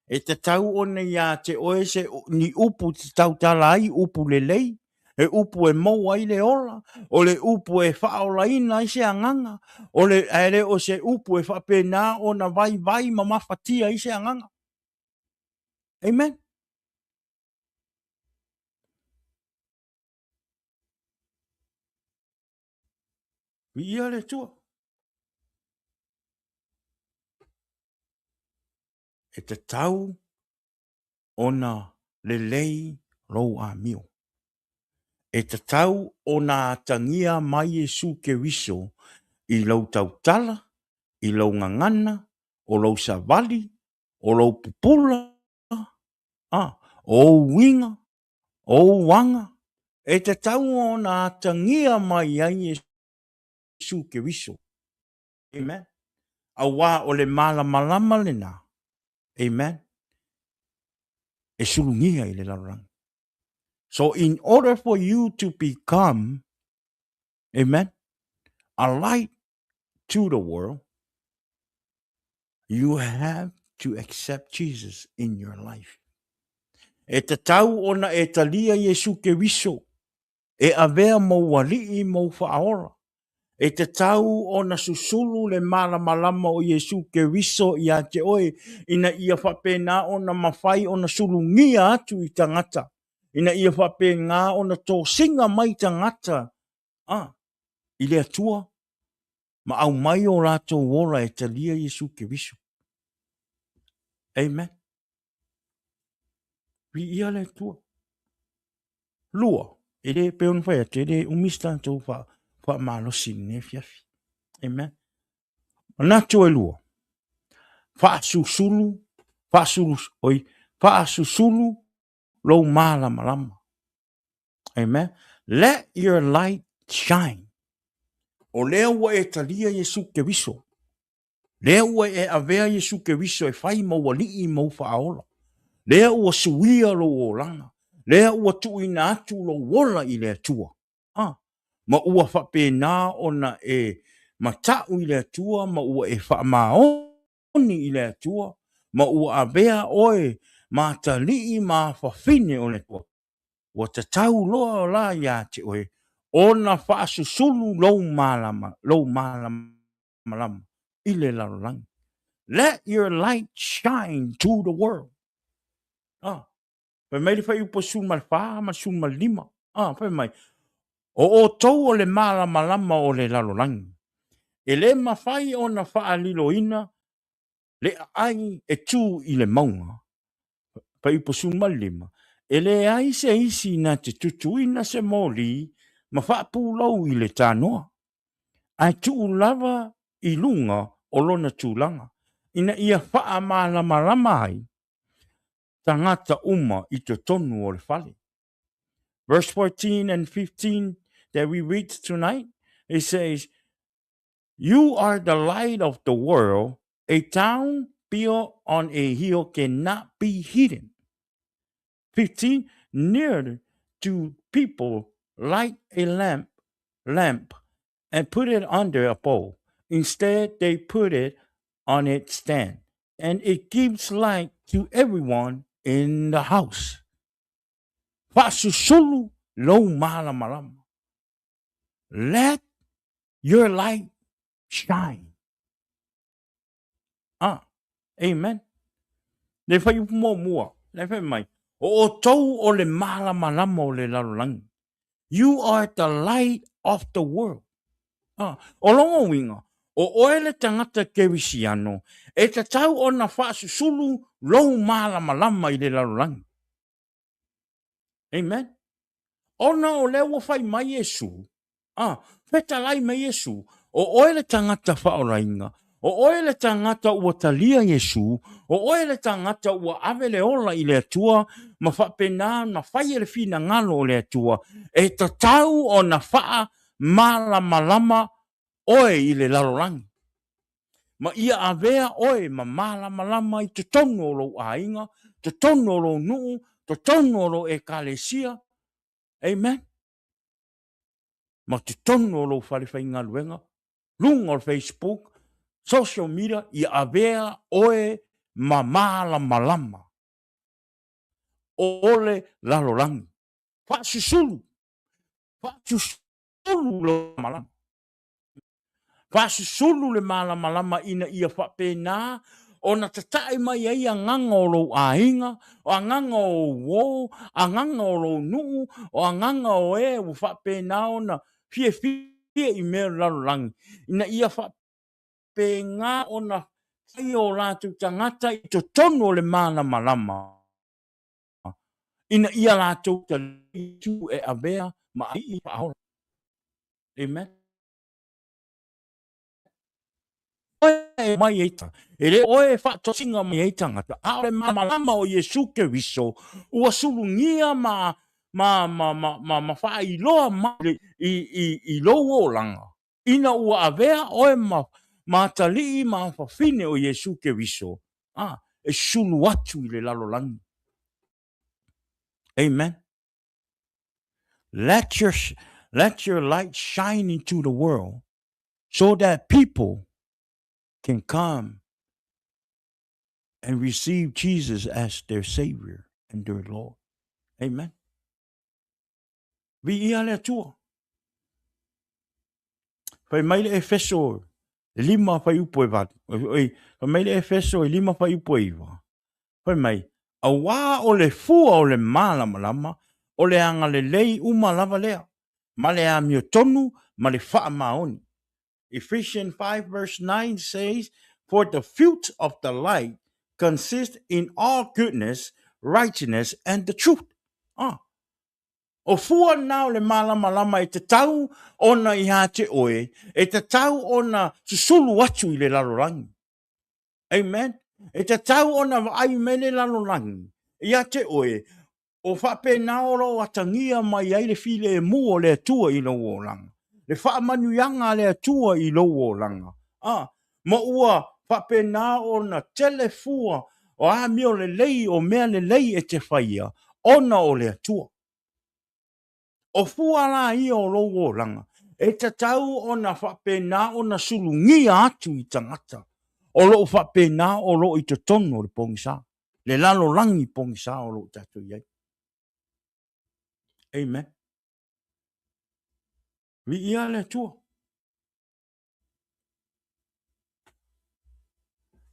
E te tau ona ia te oe se ni upu te tau tala ai upu le lei. E upu e mau ai le ola. O le upu e whaola ina i se anganga. O le aere o se upu e whapena o na vai ma mawhatia i se anganga. Amen. Ia le tua. E te tau ona le lei rou a mio. E te tau ona tangia mai Yesu ke wiso i lau tau tala, i lau ngangana, o lau savali, o lau pupula, o winga, o wanga. E te tau ona tangia mai ai Yesu ke wiso. Amen. A wā o le malama le nā. Amen. E sulungia i le larang. So in order for you to become, amen, a light to the world, you have to accept Jesus in your life. E te tau ona e talia Yesu ke wiso, e avea mo walii mo whaora. E te tau ona susulu le malama o Yesu ke wiso i a te oe, ina ia whapena ona mawhai ona sulungia atu i tangata. Ina ia whapena ona tō singa mai tangata. I le atua, ma au mai o rato wora e talia Yesu ke wiso. Amen. Vi ia le atua. Lua, e le peon whai ate, le umista tō wha malosi ne fiafi. Amen. Nato e lua. Wha susulu, lo malama. Amen. Let your light shine. O lea ua e talia Yesu ke wiso. Lea ua e avea Yesu ke wiso e whai mawalii mau whaola. Lea ua suia lo o langa. Lea ua tuina atu lo wola i lea tua. Ma ua whapena ona e matau i lea tua, ma ua e whaamaoni i lea tua, ma ua avea oe ma talii ma whawhine o le tua. Ua te tau loa o la ia te oe, ona whaasusulu lou malama i le larolangi. Let your light shine to the world. Pe mai le whai upo sun mal wha, ma sun mal lima. Pe mai. O tau o le malama o le larolangi. E le mawhai o na wha lilo ina, le ai e tū i le maunga. Pa upo sun mal lima. E le ai se isi na te tutu ina se moli, ma wha pūlau i le tānoa. Ai tū lava i lunga o lona tūlanga. Ina ia wha malama ai. Tangata uma i te tonu o le whale. Verse 14 and 15 that we read tonight, it says, you are the light of the world. A town built on a hill cannot be hidden. 15, near to people light a lamp and put it under a bowl. Instead, they put it on its stand, and it gives light to everyone in the house. Fasusulu lo malama. Let your light shine. Amen. Le fai mua. Le fai mai. O tau o le malama o le larolangi. You are the light of the world. O longo winga. O oele tangata kewisiano. E te tau o na fasusulu lo malama i le larolangi. Amen. Ona o lewa fai mai Yesu. Peta lai mai Yesu. O oele tangata whaorainga. O oele tangata ua talia Yesu. O oele tangata ua avele ola i lea tua. Ma whapena na whai ele fina ngalo o lea tua. E ta tau o na wha malama oe i le lalolangi. Ma ia avea oe ma malama i te tonu o lo ainga, te tonu o lo nuu, te tonu o lo ekalesia. Amen. Ma te tonu o lo whariwhainga luenga, lunga o Facebook, social media, i avea oe ma malama. Ole lalolangi. Whasusulu le malama. Whasusulu le malama ina ia whapena, o na tatai mai ai a nganga o lo ahinga, o a nganga o wo, a nganga o lo nuu, o a nganga o e, o whapena o na fie i mea lalolangi. Ina ia whapena o na whai o lātu tangata i to tono le malama. Ina ia lātou ta tu e avea ma i paola. Amen. Oe mai eita. E re oe whatosinga mai eita ngata. Aore malama o Yesu ke wiso. Ua sulungia ma whai loa ma i loa o langa. Ina ua avea oe ma tali ma whawhine o Yesu ke wiso. E sulu atu i le lalolangi. Amen. Let your light shine into the world so that people can come and receive Jesus as their Savior and their Lord. Amen. Vi ia le tua. Fai mai le Efeso lima fai upo e vatu. Fai mai le Efeso lima fai upo e iwa. Fai mai. A wā o le fua o le malama o le anga le lei uma lava lea. Ma le a mio tonu ma le wha maoni. Ephesians 5 verse 9 says, for the fruit of the light consists in all goodness, righteousness, and the truth. O fua nao le malama e te tau ona i hate oe, e te tau ona susulu atu i le lalolangi. Amen. E te tau ona ai mele lalolangi. I hate oe, o whape naoro atangia mai ai le file e mua le atua i lo langa. Le wha manuianga le atua i lo langa. Ma ua whape naona telefua o a mio le lei o mea le lei e te whaia, ona o le atua. O fua la i o lo langa. E te tau ona whape na ona sulungia atu i tangata. O lo whape na o lo i te tono le pongisa. Le lalo langi pongisa o lo tatu iei. Amen. Vi ia le tua.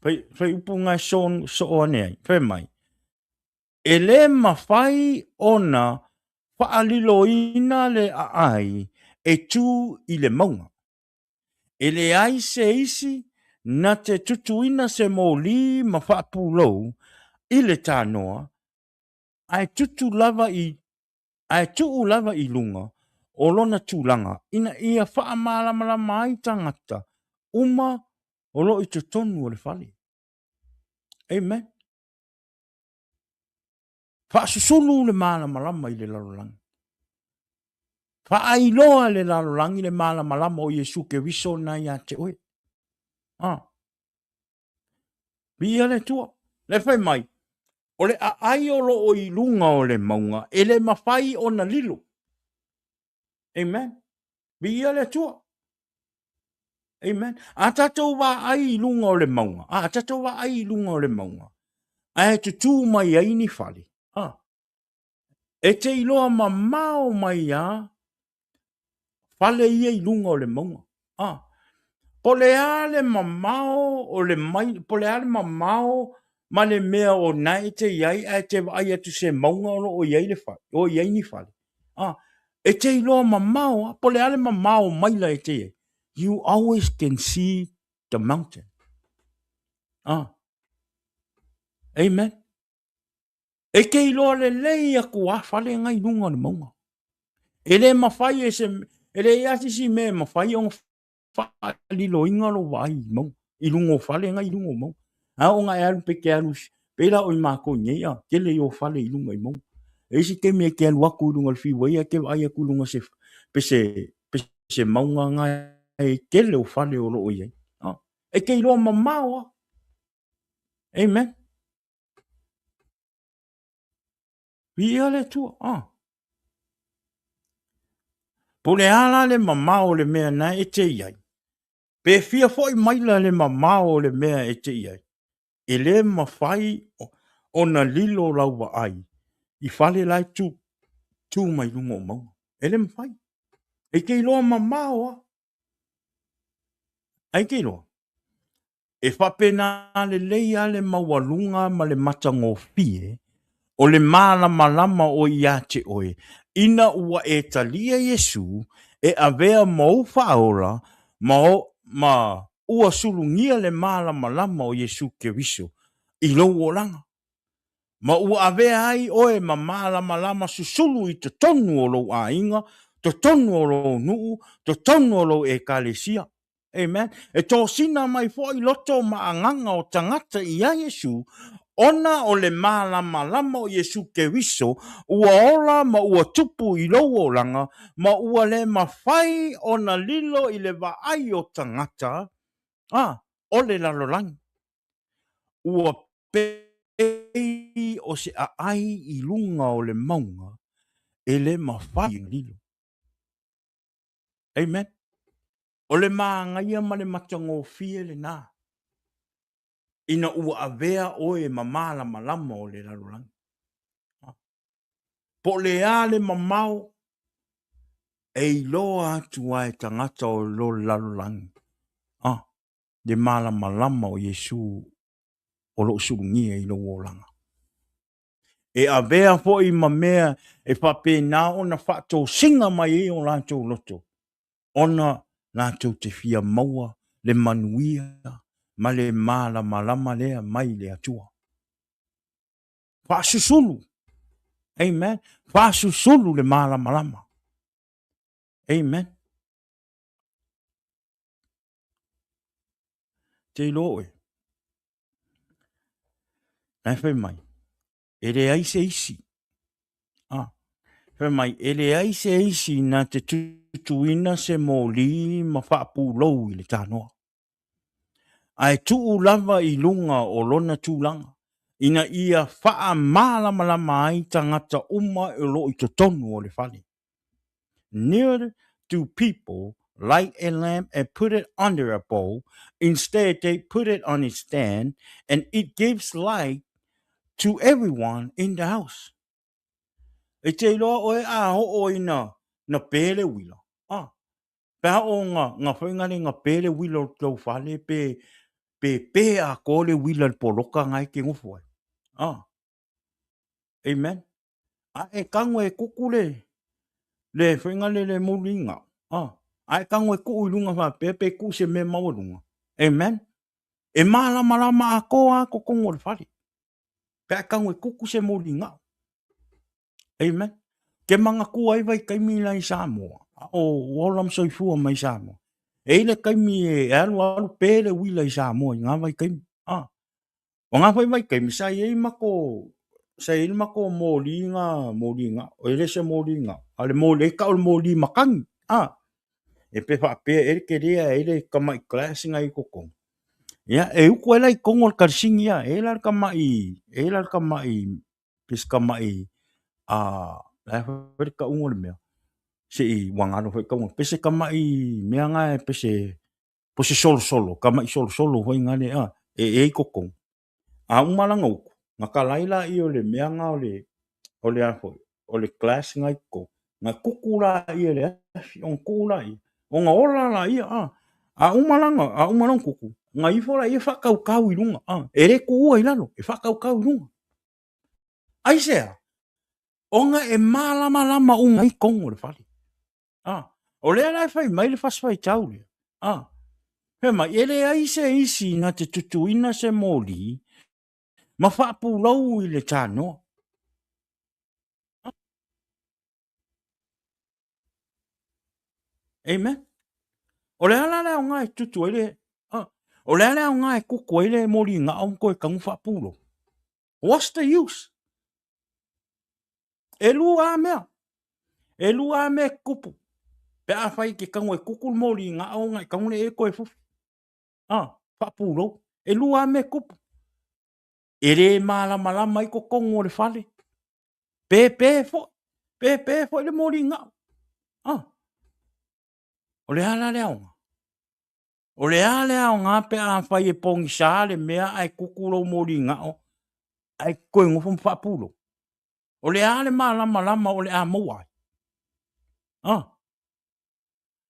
Fai upunga so ane. Fai mai. E le mawhai ona whaalilo ina le ai e tu i le maunga. E le ai se isi na te tutuina se mōli ma whaapulou i le tānoa ai tutu lava i lunga o lona tūlanga ina ia whaamala mai tangata uma o lo i te tonu o le whale. Amen. Whaasusulu le malama i le lalolangi. Whaailoa le lalolangi le malama o Yesu ke wiso na ia te oe. Bia le tua. Le whai mai. O le ai o lo o i lunga o le maunga. E le mawhai o na lilo. Amen. Bia le tua. Amen. A tatou wa ai i lunga o le maunga. A tatou wa ai i lunga o le maunga. A e te tū mai ai ni whale. E te iloa ma mao mai a whale ia i lunga o le maunga. Po le ale ma mao o le mai, po le ale ma mao ma le mea o nai te iai a te ai atu se maunga o iai le whale. O iai ni whale. E te iloa ma mao, po le ale ma mao mai la e te iai. You always can see the mountain. Amen. E ke iloa le lei a kua whale ngai lunga le maunga. E le mawhai e se, e le iati si me mawhai o whali lo inga lo wai maunga. I lungo whale ngai lungo maunga. O ngai alu pe ke alu, pela o i mako ngeia, ke le o whale i lunga i maunga. E si ke me ke alu aku lunga le whiwai, ke ai aku lunga se, pe se se maunga ngai e kele o whale o loo iei. E kei loa mamaoa. Amen. Ia le tua. Po le ala le mamao le mea na e te iai. Pe fia foi maila le mamao le mea e te iai. E le mawhai o na lilo lau wa ai. I whale lai tu mai lungo o maunga. E le mawhai. E kei loa mamaoa. Ai kei loa. E whapena le leia le mawalunga ma le matango fie. O le mala malama o ia te oe. Ina ua e talia Yesu e avea mau whaola ma ua sulungia le mala malama o Yesu ke viso. I lou o langa. Ma ua avea ai oe ma mala malama susulu i te tonu o lou a inga, te tonu o lou nuu, te tonu o lou e kalesia. Amen. E tō sina mai fo i loto ma anganga o tangata i a Yesu, ona o le malama lama o Yesu ke viso, ua ola ma ua tupu i lou o langa, ma ua le mawhai o na lilo i le vaai o tangata, o le lalolangi. Ua pei o se ai i lunga o le maunga, e le mawhai i lilo. Amen. O le maangaia ma le matango fie le nā. Ina ua avea oe mamala malama o le lalolangi. Po le ale mamau e iloa atua e tangata o lo lalolangi. Le mala malama o Yesu o lo surungia i lo wolanga. E avea fo i mamea e whape nā o na whato singa mai e o lantou loto. Ona lantou te fia maua le manuia ma le mala malama lea mai le atua. Whasusulu. Amen. Whasusulu le mala malama. Amen. Te loe. Nai whai mai. E le aise isi. Whai mai, e le aise isi na te tutuina se mōli ma whaapu lou i le tānoa. Ai tuu lava i lunga o lona tūlanga. Ina ia wha malama lama ai tangata uma e lo i to tonu o le whale. Near to people light a lamp and put it under a bowl. Instead, they put it on a stand and it gives light to everyone in the house. E te loa oe a ho o ina na pele wila. Pea o ngā whaingare ngā pele wila o tau whale pe a kore wila poloka ngai ke ngofu ai. Amen. E kango e kukule le whaingare le mouringa. Ai kango e kuku ilunga wha pe ku se me maurunga. Amen. E malama a koa ko kongo le whare. Pea kango e kuku se mouringa. Amen. Ke manga kua iwa i kaimi lai Samoa. O olam soifua mai Samoa. E le kaimi e alu pele wila i Samoa i ngā vai kaimi. O ngā vai kaimi sa i mako mōringa. O ele se mōringa. Ale mōri e ka o mōri makangi. E pe whapea e ke rea e le kamai klasi ngai kokong. Ia, e uko e lai kongo karsingi ia. E la kamai pis kamai lai hoi ka ungo le mea. Se i wangano hoi ka ungo. Pese kamai mea ngai pose solo. Kamai solo hoi ngane e kokong. Umalanga uko. Nga ka laila i o le mea ngā o le klasi ngai ko. Nga kukura i o le afi. On kura i. O ngā ola la ia. Umalanga kuku. Nga ifora i whakau i runga. E re kuua i lalo. E whakau i runga. Aisea. O nga e malama unga i kongo le whare. O lea lai whai mai le whaswai tau le. He mai, e le aise isi na te tutuina se mōli ma whaapu lau i le tānoa. Amen. O lea o ngā e tutu e le. O lea o ngā e kuko e le mōli ngā onko e kangu whaapu lau. What's the use? E lua mea kupu. Pe a fai ke kango e kukul moli nga o nga kango e ko e fu. Fa pulo. E lua me kupu. E re mala mai ko kongo le fale. Pe fo le moli nga. O le ala le aonga. O le ale aonga pe a fai e pongi sa le mea ai kukulo moli nga o. Ai koe ngofo fa pulo. O le ale malama o le a mauai.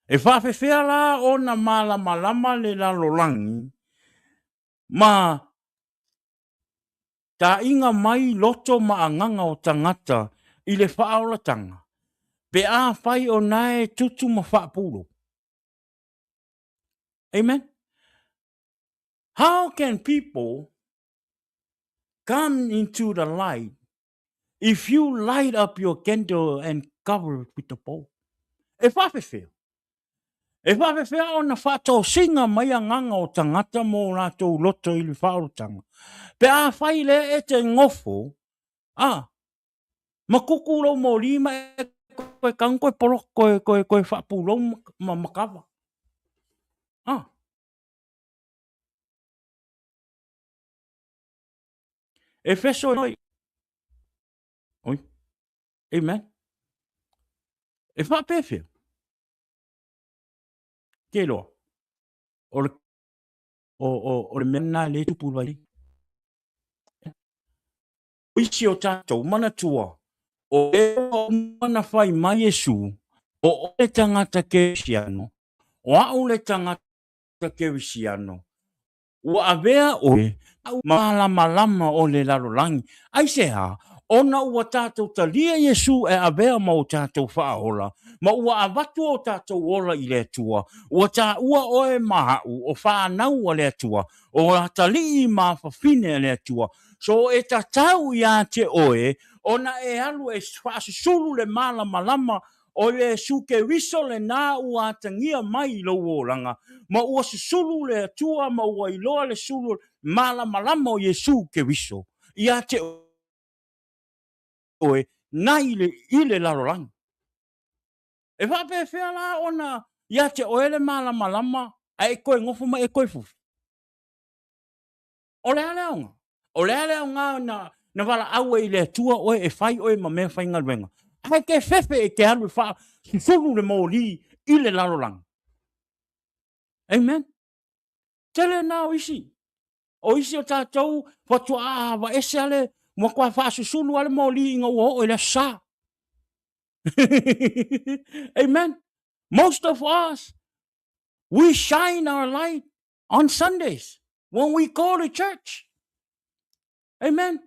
E whawhewhea la o na malama le lalolangi. Ma ta inga mai loto maanganga o tangata i le whaola tanga. Pe a whai o nae tutu ma whapuro. Amen? How can people come into the light if you light up your candle and cover it with the bowl? E whawhewhea. E whawhewhea o na whato singa mai a nganga o tangata mō rātou loto i le whaola tanga. Pe a whai le e te ngofo, ma kukuro mo lima e koe kang koe poro koe whapuro ma makawa. E wheso noi. Oi. Amen. E whapewhea. Ke loa. O le mena le tupu wai. Isi o tātou mana tua. O e o mana whai mai Yesu. O le tangata ke siano. O au le tangata ke siano. O avea o e. Malama o le lalolangi. Ai se ha. Ona ua tātou talia Yesu e avea ma o tātou whaola. Ma ua avatu o tātou ola i le tua. Ua tā ua oe mahau o whanau o le tua. O atali i ma whawhine le tua. So e ta tau ia te oe. Ona e alu e whaasusulu le malama o le suke wiso le nā ua atangia mai lo oranga. Ma ua susulu le tua ma ua iloa le sulu malama o Yesu ke wiso. Ia te oe na ile larolanga. E whapewhea la ona ia te oe le malama a e koe ngofo ma e koe fufi. O le aleonga. O le aleonga na wala aue i le tua oe e whai oe ma mea whainga luenga. Ai ke whewhe e ke alu wha susulu le mōli i le larolanga. Amen. Tele nā o isi. O isi o tātou watua wa ese ale mo kwa wha susulu ale mōli inga ua o le sa. Amen. Most of us, we shine our light on Sundays when we go to church. Amen.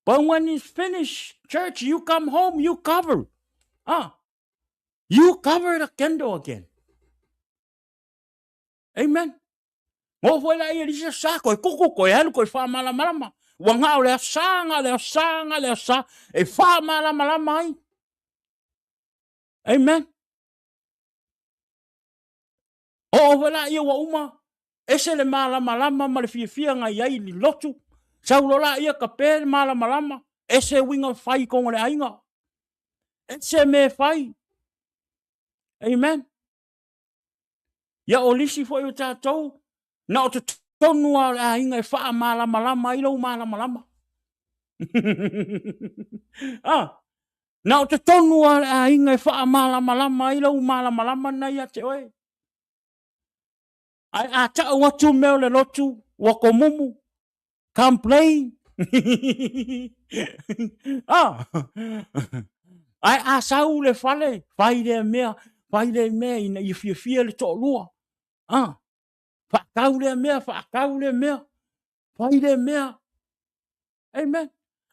But when it's finished church, you come home, you cover. You cover the candle again. Amen. Mo foi la ia dise sa ko kuku ko ya ko fa malama. Wanga o le sa e fa malama mai. Amen. O wala ia wa uma. Ese le malama ma le fia nga ia ni lotu. Saulo la ia ka pe malama. Ese winga fai ko le ainga. Ese me fai. Amen. Ya olisi foi o tatou. Na o te tonu a inga e wha malama i lau malama. Na o te tonu a inga e wha malama i lau malama na ia te oe. Ai a ta watu meo le lotu wako mumu. Complain. Ai a sau le fale. Fai le mea ina i fia le to lua. Whakau le mea. Whai le mea. Amen.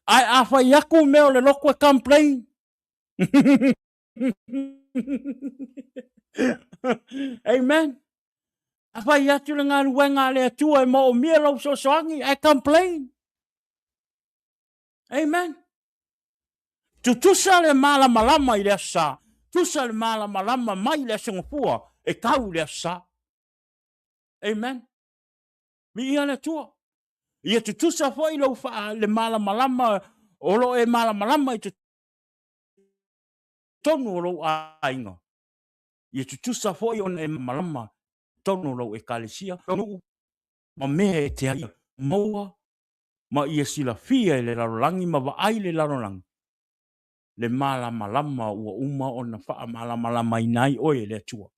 Ai a whai aku mea le loko e complain. Amen. A whai atu le ngā ruenga le atua e mo o mea lau soangi. I complain. Amen. Tu tusa le malama i le sa. Tusa le malama mai le singapua. E kau le sa. Amen. Mi ia le tua. Ia tu tusa foi lo fa le malama o lo e malama i tu tonu lo ainga. Ia tutusa foi ona e malama tono lau e kalesia tonu ma mea e te ai maua ma ia sila fia e le larolangi ma vaai le larolangi le malama ua uma ona faa malama inai oe le atua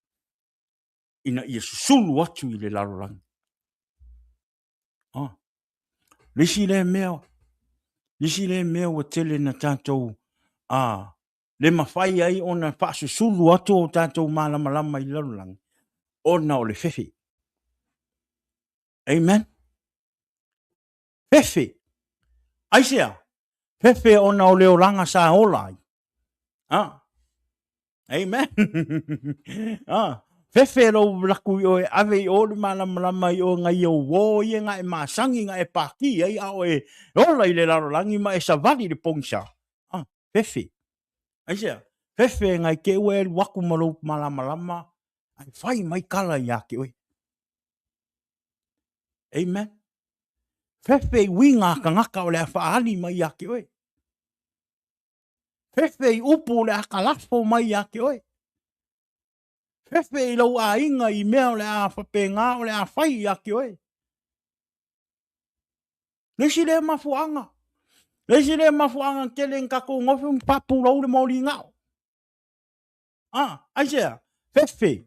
ina ia susulu atu i le larolangi lisi le mea ua tele na tātou le mawhai ai ona faa susulu atu o tātou malama i larolangi ona o le fefe. Amen. Fefe. Aisea. Fefe ona o leo langa sa olai. Amen. Fefe lo laku o e ave o le malama i o ngai o wo i nga e masangi nga e paki ai a o e ola i le larolangi ma e savali le pongsa. Fefe. Aisea. Fefe ngai ke ue waku malo malama ai fai mai kala i ake oi. Amen. Fefe winga ka ngaka o le afaali mai ake oi. Fefe upu le akalafo mai ake oi. Fefe i lau a inga i mea o le a whapenga o le a whai i ake oi. Lesi le mafuanga. Lesi le mafuanga kele nkako ngofi mpapu lau le mauli ngao. Aisea. Fefe.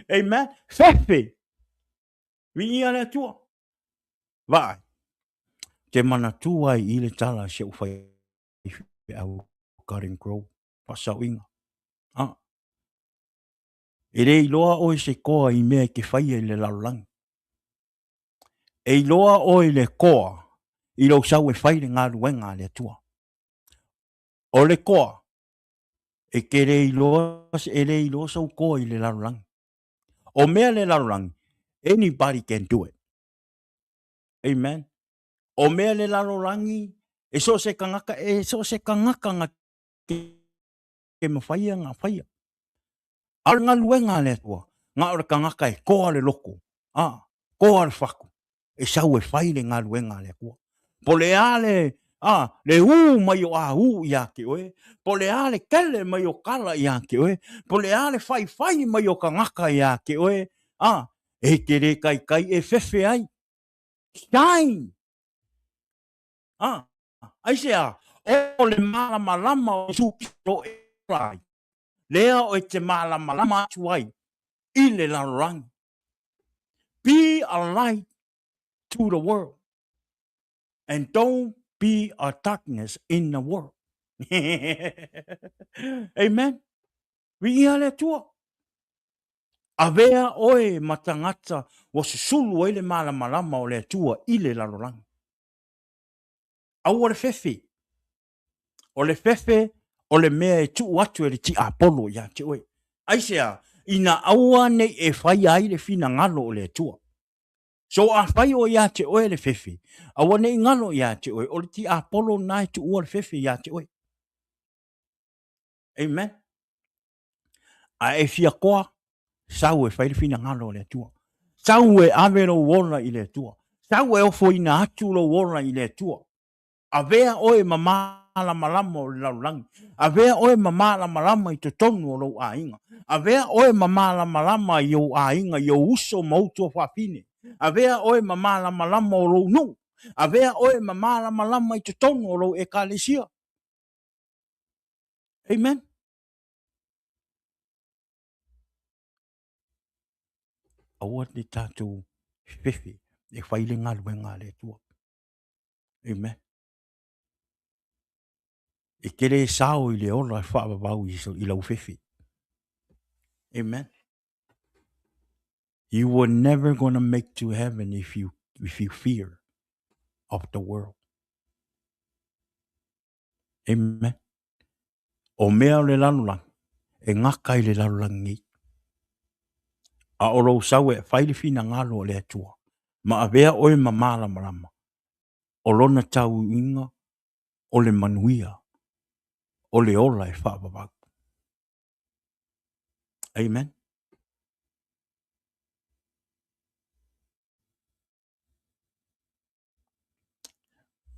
Amen. Fefe. Wingia le tua. Vai. Te mana tua i le tala se ufai au Garden Grove. Pasau inga. E rei loa o se koa i mea ke whaia i le larolangi. E loa o i le koa i lau sau e whaire ngā ruenga le atua. O le koa e ke rei loa sau koa i le larolangi. O mea le larolangi, anybody can do it. Amen. O mea le larolangi, e so se kangaka ngā ke mawhaia ngā whaia. Ar ngā luenga le atua. Ngā ora kangaka e koa le loko. Koa le whaku. E sau e whaile ngā luenga le kua. Po le ale, le mai o a i ake oe. Po le ale kele mai o kala i ake oe. Po le ale whai mai o kangaka i ake oe. E ke re kai e fefe ai. Shine. Aisea, o le malama o sukiro e rai. Lea o e te malama atu ai. I le larorangi. Be a light to the world. And don't be a darkness in the world. Amen. Wingia le tua. Avea oe matangata wa susulu ele malama o le tua i le larorangi. Au o le fefe. O le fefe o le mea e tu atu e le ti apolo ya te oe. Aisea, ina aua nei e whai ai le fina ngalo o le tua. So a whai o ia te oe le fefe. A wane i ngalo ia te oe. O le ti apolo nai tu ua le fefe ia te oe. Amen. A e fia koa. Sau e whai le fina ngalo le tua. Sau e ave lo wona i le tua. Sau e ofo ina atu lo wona i le tua. A vea oe mamala malama o le laulangi. A vea oe mamala malama i te tonu o lo a inga. A vea oe mamala malama i o a inga i o uso mautua whapine. A vea oe mamala malama o lo nu. A vea oe mamala malama i te tonu o lo ekalesia. Amen. Aua te tātou fefe e whaile ngā luenga le tua. Amen. E kere sao i le ola e whaababau i lau fefe. Amen. You were never going to make to heaven if you fear of the world. Amen. O mea le lalulang, e ngaka i le lalulang ngi. A oro sau e whaile fina ngalo le atua. Ma a vea oe mamala marama. O lona tau inga, o le manuia, o le ola e whaababau. Amen.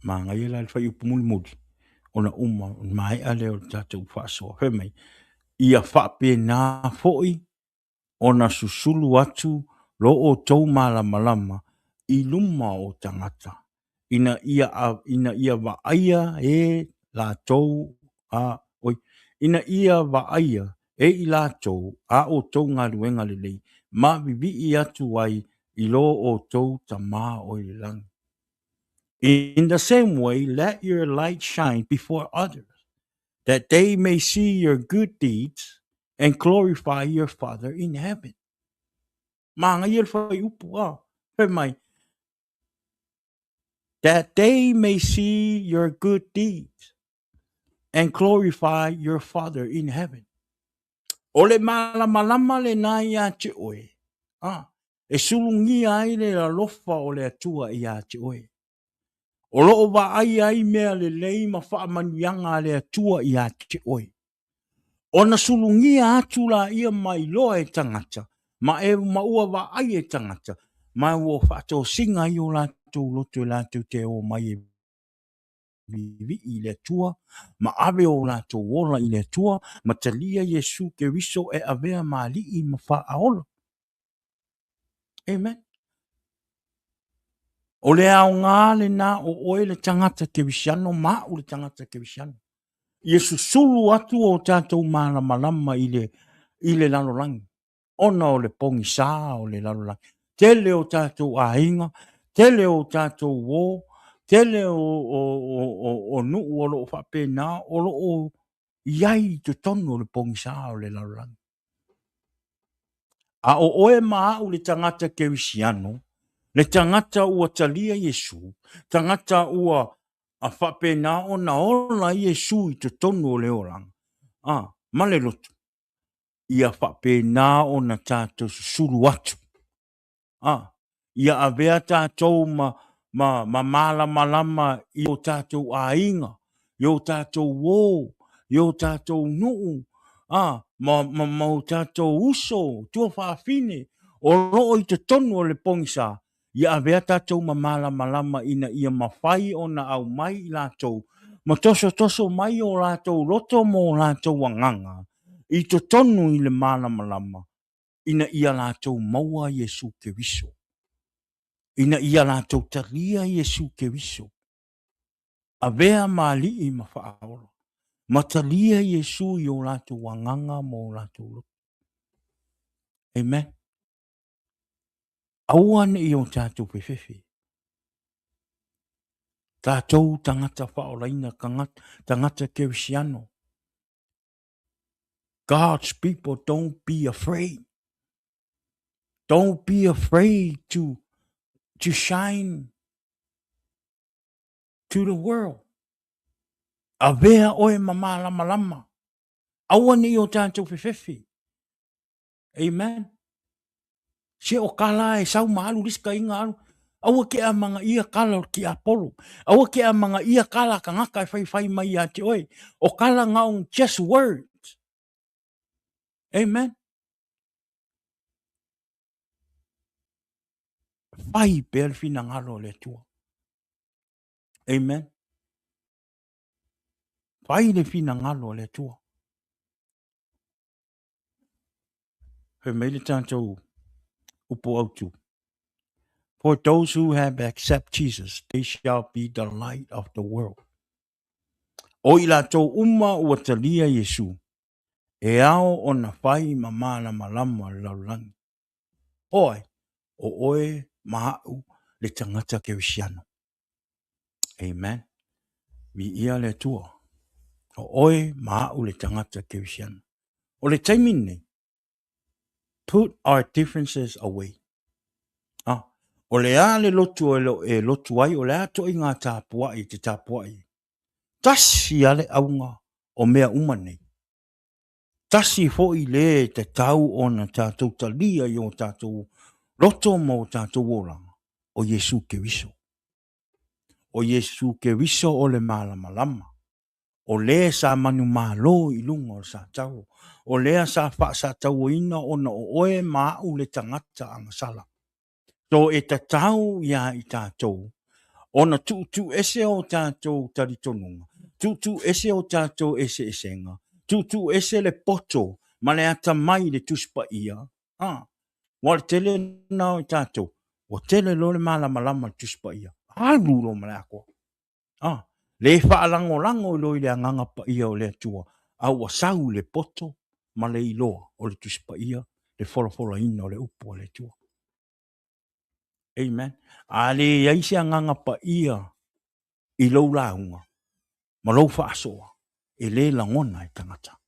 Ma ngai la whai upumuli mudi. Ona uma, mai ale o tātou whaasoa. Whemai, ia whapena foi ona susulu atu lo o tau malama I luma o tangata. Ina ia vaaya e la tau ina ia vaaya e I la tau a o tau ngā ruenga lelei. Ma vivi I atu ai I lo o tau ta mā o I langi. In the same way, let your light shine before others, that they may see your good deeds and glorify your Father in heaven. Mga yun whai upu mai. That they may see your good deeds and glorify your Father in heaven. Ole malama le na ia te oe. E sulungi ai le la lofa o le atua ia te oe. O loo wa ai mea le lei ma wha manuianga le atua ia te oe. O na sulungi atu la ia mai loa e tangata. Ma e maua wa ai e tangata. Ma ua whato singa I o la tau loto la tau te o mai e vivi I le tua, ma ave o la tau wola I le tua, ma talia Yesu ke riso e avea maali I ma wha aolo. Amen. O le au ngā le nā o oe le tangata ke visiano, ma o le tangata ke visiano. Yesu sulu atu o tātou malama I le lalolangi. Ona o le pongi sā o le lalolangi. Tele o tātou ainga, tele o tātou wō, tele o nuu o lo whapena, o lo o iai te tonu o le pongi sā o le lalolangi. A o oe maa o le tangata ke visiano, le tangata ua talia Yesu, tangata ua a whapena o na ola Yesu I te tonu o le orang. Ma le lotu. Ia whapena o na tātou suru atu. Ia avea tātou ma malama I o tātou ainga, I o tātou wō, I o tātou nuu, ma o tātou uso, tua whaafine, o loo I te tonu o le pongisa, Ia avea tātou ma malama ina ia mawhai o na au mai I lātou, ma toso mai o lātou roto mo lātou wanganga, I te tonu I le malama, ina ia lātou maua Yesu ke viso. Ina ia lātou talia Yesu ke viso. Avea mali I ma whaaolo. Matalia Yesu I o lātou wanganga mo lātou roto. Amen. Auane I o tātou pewhewhi. Tātou tangata whaolaina, tangata kerisiano. God's people, don't be afraid. Don't be afraid to shine to the world. Avea oe malama. Auane I o tātou pewhewhi. Amen. Se o kala e sau maalu riska inga alu. Aua ke a manga ia kala ki Apollo. Aua ke a manga ia kala ka ngaka e whai mai a te oe. O kala ngaung just words. Amen. Whai pe alfina ngalo le tua. Amen. Whai le fina ngalo le tua. He meile tātou upo autu. For those who have accepted Jesus, they shall be the light of the world. O ila tō uma ua talia Yesu, e ao o na whai mamala malama laulangi. Oe, o oe mahau le tangata kerisiano. Amen. Vi ia le tua. O oe mahau le tangata kerisiano. O le taimine, put our differences away. O le a le lotu e lotu ai, o le ato I ngā tāpuai te tāpuai. Tasi ale aunga o mea umane. Tasi foi le te tau o na tātou talia I o tātou roto mo tātou oranga. O Yesu ke viso. O Yesu ke viso o le malama. O le sa manu malo I lunga o sa tau. O lea sa wha sa tau ina o na o oe mau le tangata anga sala. So e ta tau ia I tātou. O na tu ese o tātou taritonunga. Tu ese o tātou ese esenga. tutu ese le poto, ma le ata mai le tuspa ia. Wa tele na o tātou, o tele lo le malama tuspa ia. Alu lo malako. Le whaalango lango lo i le anganga pa ia o le atua. Au a sau le poto, ma le iloa o le tuspa ia, le whora ina o le upo o le atua. Amen. A le iaisi anganga pa ia i lo launga, ma lo whaasoa, e le langona e tangata.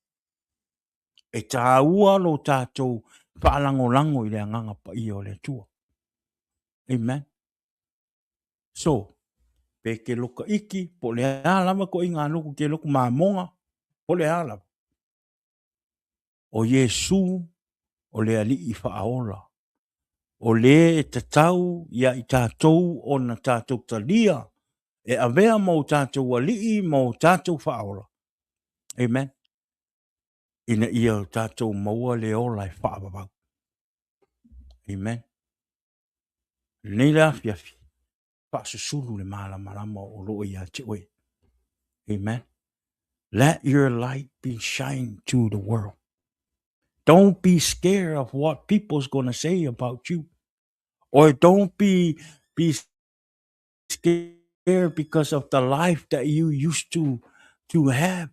E tā ua lo tātou whaalango lango i le anganga pa ia o le atua. Amen. So, pe ke loka iki, po le alama ko inga nuku ke loku mamonga, po le alama. O Yesu, o le ali i whaaola. O le e tatau, ia i tātou o na tātou talia, e avea mau tātou ali i mau tātou whaaola. Amen. Ina ia tātou maua le ola e whaababau. Amen. Nei la fiafi. Whaasusulu le malama o loo ia te oe. Amen. Let your light be shine to the world. Don't be scared of what people's going to say about you. Or don't be scared because of the life that you used to have.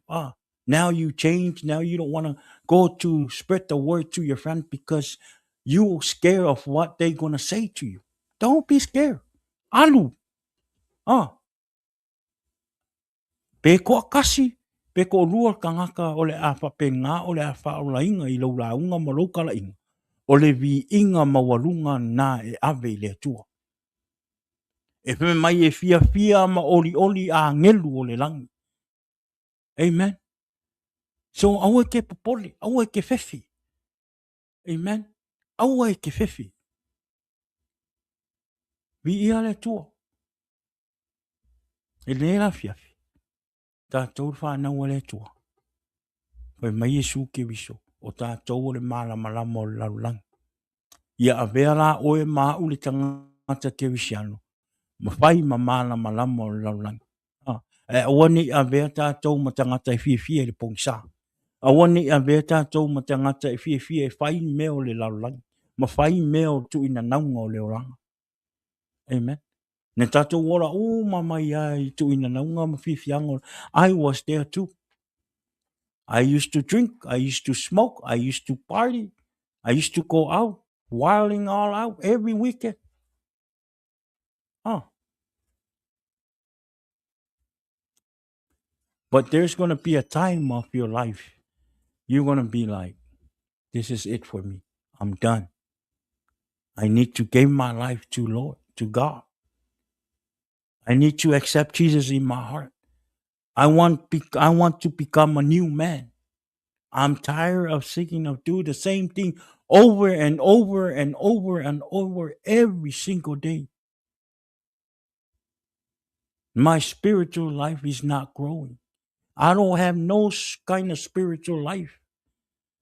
Now you change. Now you don't want to go to spread the word to your friend because you're scared of what they're going to say to you. Don't be scared. Alu. Pe ko kasi. Pe ko lua kangaka o le a whapenga o le a whaolainga i lau launga ma lau kalainga. O le vi inga mawalunga na e ave le atua. E me mai e fia ma oli a ngelu o le langi. Amen. So aua ke popole, aua ke fefi. Amen. Aua ke fefi. Vi ia le atua. E le la fiafi. Tātou whanau le atua. Pai mai Yesu ke viso. O tātou le malama o le laulang. Ia avea la oe maa ule tangata ke visiano. Mawhai ma malama o le laulang. E awani avea tātou ma tangata e fia le pongsa. Awani avea tātou ma tangata e fia e whai meo le laulang. Ma whai meo tu ina naunga o le oranga. Amen. Ne tātou ora o mamai ai tu ina naunga ma fiango. I was there too. I used to drink, I used to smoke, I used to party, I used to go out, wilding all out every weekend. But there's going to be a time of your life. You're going to be like, this is it for me. I'm done. I need to give my life to Lord, to God. I need to accept Jesus in my heart. I want to become a new man. I'm tired of seeking to do the same thing over and over and over and over every single day. My spiritual life is not growing. I don't have no kind of spiritual life.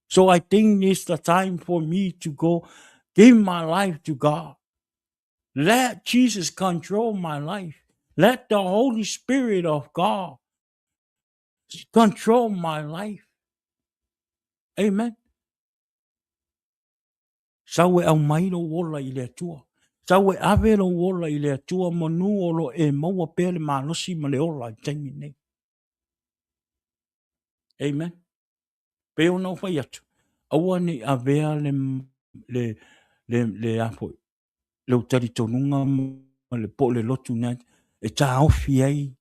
So I think it's the time for me to go give my life to God. Let Jesus control my life. Let the Holy Spirit of God control my life. Amen. Sawe au mai lo wola I le atua. Sawe ave lo wola I le atua manu o lo e maua pele malosi ma le ola I taimi nei. Amen. Pe o nau whai atu. Aua ni avea le apo. Le utari tonunga ma le po le lotu nai. E tā ofi ai.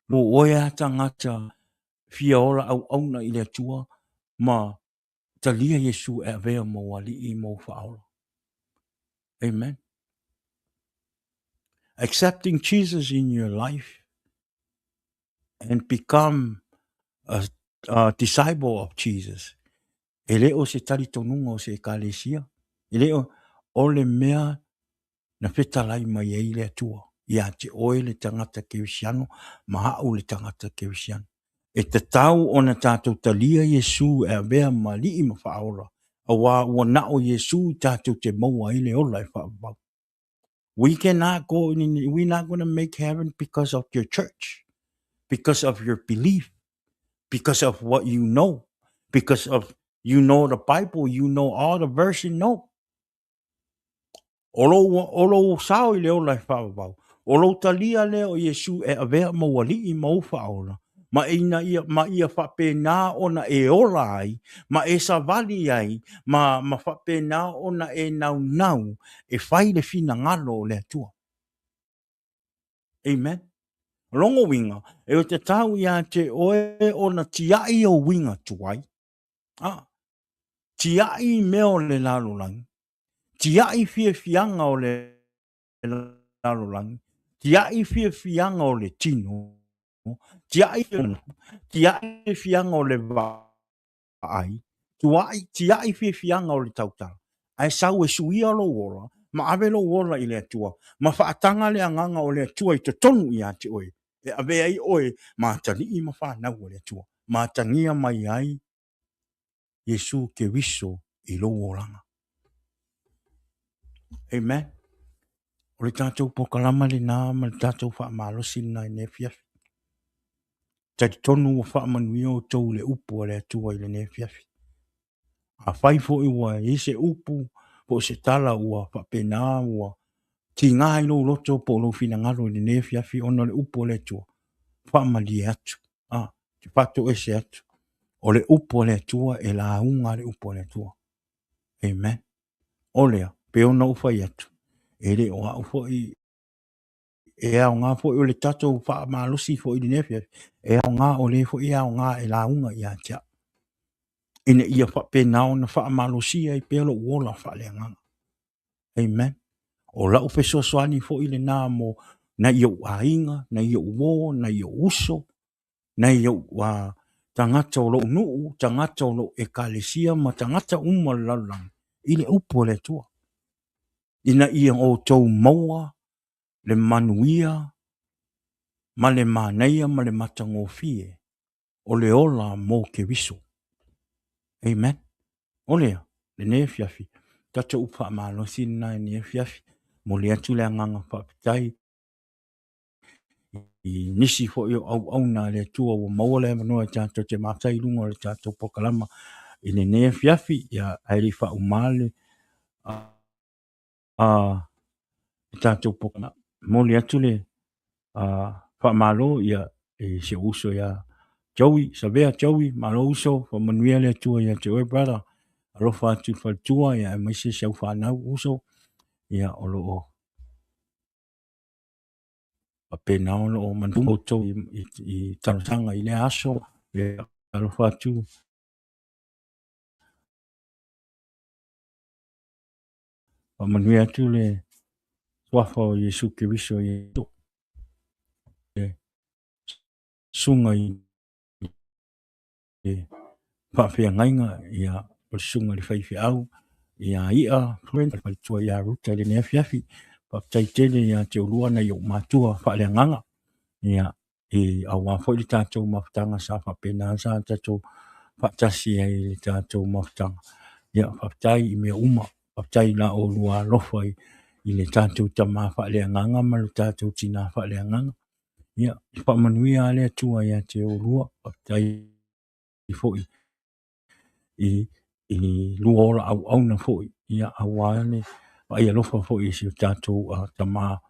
Lo oea tangata fia ola au auna I le atua. Ma talia Yesu e avea mo wali I mo whaola. Amen. Accepting Jesus in your life and become a disciple of Jesus. E leo se tari tonunga o se ekalesia. E leo o le mea na whetalai mai e le atua. Ia te oe le tangata kewisiano, mahau le tangata kewisiano. E te tau o na tātou talia Yesu e avea ma li I ma whaola. A wa nao Yesu tātou te maua I le ola e whaabau. We're not going to make heaven because of your church, because of your belief, because of what you know. because of you know the Bible, you know all the verses, no. Olo sao I leo lai whaabau. Olo talia leo Yesu e avea mawali I mau whaola. Ma ia whape nā ona e ola ai, ma e savali ai, ma whape nā ona e nau, e whai le fina ngalo o le atua. Amen. Longo winga, e o te tau ia te oe ona tiai o winga tuai. Tiai meo le lalolangi. Tiai fia fianga o le lalolangi. Tiai fia fianga o le tino. Tiai fianga o le vai. Tiai fia fianga o le tautau. Ai sau e suia lo wola. Ma ave lo wola I le atua. Ma whaatanga le anganga o le atua I te tonu ia te oe. E ave ai oe ma tani I ma whanau o le atua. Ma tangia mai ai Yesu ke wiso I lo wolanga. Amen. O le tātou pokalama le nā ma le tātou whaamalosi na I nefiafi. Tati tonu o whaamanuia o tau le upu le atua I le nefiafi. A whai fo I ua I se upu po se tala ua whapena ua ti ngā I lo loto po lo fina ngalo le nefiafi ona le upu le atua. Whaamali atu. Te pato e se atu. O le upu le atua e la unga le upu le atua. Amen. Olea, pe ona ufai atu. Ere o a ufo I e au ngā fo I o le tatou wha malosi fo I dinefia. E au ngā o le fo I au ngā e la unga I atia. Ine ia wha penao na wha malosi ai pelo uola wha le nganga. Amen. O la ufe soani fo I le nā mo na iau ainga, na iau uo, na iau uso, na iau tangata o lo nuu, tangata o lo ekalesia, ma tangata uma lalang. Ile upo le tua. Ina ia o tau maua, le manuia, ma le manaia, ma le matangofie, o le ola mo ke wiso. Amen. Olea, le ne fiafi. Tata upa malosi na ne fiafi. Mo le atu le anganga whapitai. I nisi fo I au na le tua o maua le manoa tato te matai lunga le tato pokalama. I le ne fiafi, ia airi wha umale. Tato pokalama. Mo le atu le wha malo ia e se uso ia Joey, Savea Joey, malo uso, fa manuia le tua ia te oi brother. Alofa atu fa tua ia e maise se au whanau uso. Ia olo o. Ape naono o manfoto I tarasanga I le aso. Ia alofa atu. Fa manuia atu le wafa o Yesu Kiriso I to. Sunga I whawhia ngainga ia o sunga le whaiwhi au. Ia ia, friend, tua ia ruta le nea fiafi. Whaptai tele ia te urua na iau mātua whaalea nganga. Ia au wafo I tātou mawhtanga sa whapena sa tātou whaatasi ai le tātou mawhtanga. Ia whaptai I mea uma. Whaptai la o lua lofa I le tātou tama whaalea nganga ma le tātou tina whaalea nganga. Ia, whamanuia alea tua ia te urua. Whaptai I fo'i. I lua ola au na fo'i. Ia awane. Ia lofa fo'i si o tātou tama.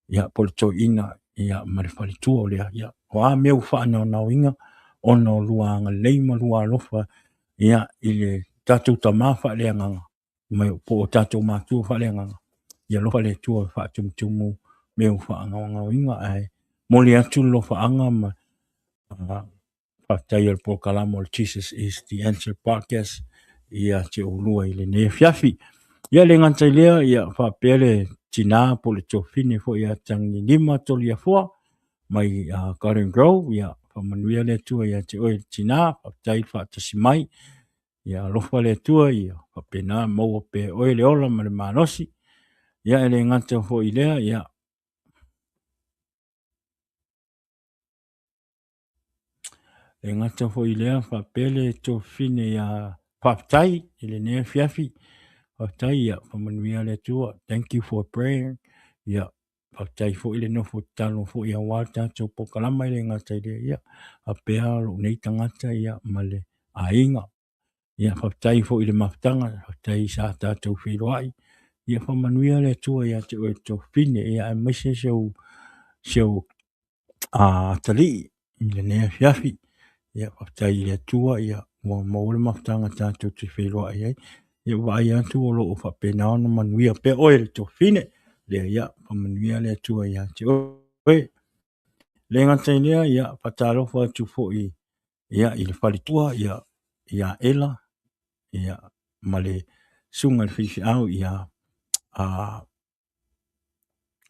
Ia polito ina. Ia marifali tua o lea. Ia hoa meu whaana o nao inga. Ono lua anga leima lua lofa. Ia I le tātou tama whaalea nganga. Mai po o tātou mātua whaalea nganga. Ia lofa le tua whaatumutumu. Meu whaanga o nao inga ai. Moli atu lofa anga ma. Whaktai al pokalamo Jesus is the Answer podcast. Ia te ulua I le ne fiafi. Ia le ngantai lea, ia whapele tina po le tofine fo ia tangi lima toli a fua. Mai Garden Grove, ia whamanuia le tua ia te oe tina, whaptai whaatasi mai. Ia lofa le tua, ia whapena maua pe oe le ola ma le manosi. Ia le ngantai fo I lea, ia e ngata fo I lea whapele tofine ia whaptai I le ne fiafi. Whaptai ia whamanuia le tua. Thank you for praying. Ia whaptai fo I le nofo talo fo ia wata tau pokalama I le ngata I le ia. A pēa lo nei tangata ia ma le a inga. ia whaptai fo i le mafutanga, whaptai sa tātou whiroai, ia whamanuia le tua ia te oe tō whine, ia e maise seu tali, i le nea whiawhi, ia whaptai le tua, ia maule mafutanga tātou te whiroai ai, ia wai atu o lo o whapena ona manuia pe oe le tō whine, le ia whamanuia le tua ia te oe, le ngata lea ia whatalofa atu fo ia i le whalitua, ia ela, ia male sunga le whiwhi au ia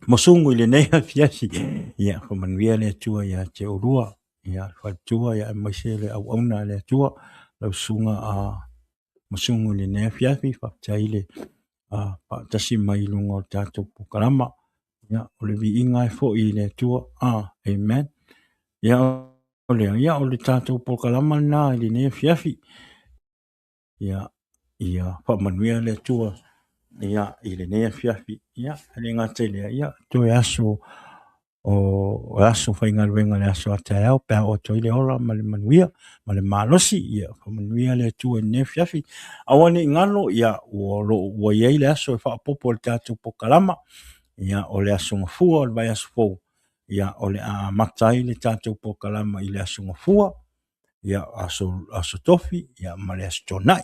mosungu i le neha fiasi ia whamanuia le tua ia te orua ia whalitua ia maise le au auna le tua lau sunga mosungu i le neha fiasi whaptai le tasi mai lunga o tātou pukarama ia o le vi inga e fo i le tua amen ia o le tātou pukarama na i le neha fiasi ia whamanuia le tua ia i le nea fiafi ia le ngate lea ia to aso o aso whainga ruenga le aso atai au pēr o toi le ora ma le manuia ma le malosi ia whamanuia le tua i nea fiafi awane ngalo ia ua iei le aso e whaapopo le tātou pokalama ia o le aso ngafua o le vai aso fau ia o le matai le tātou pokalama i le aso ngafua ia aso tofi ia ma le aso tonai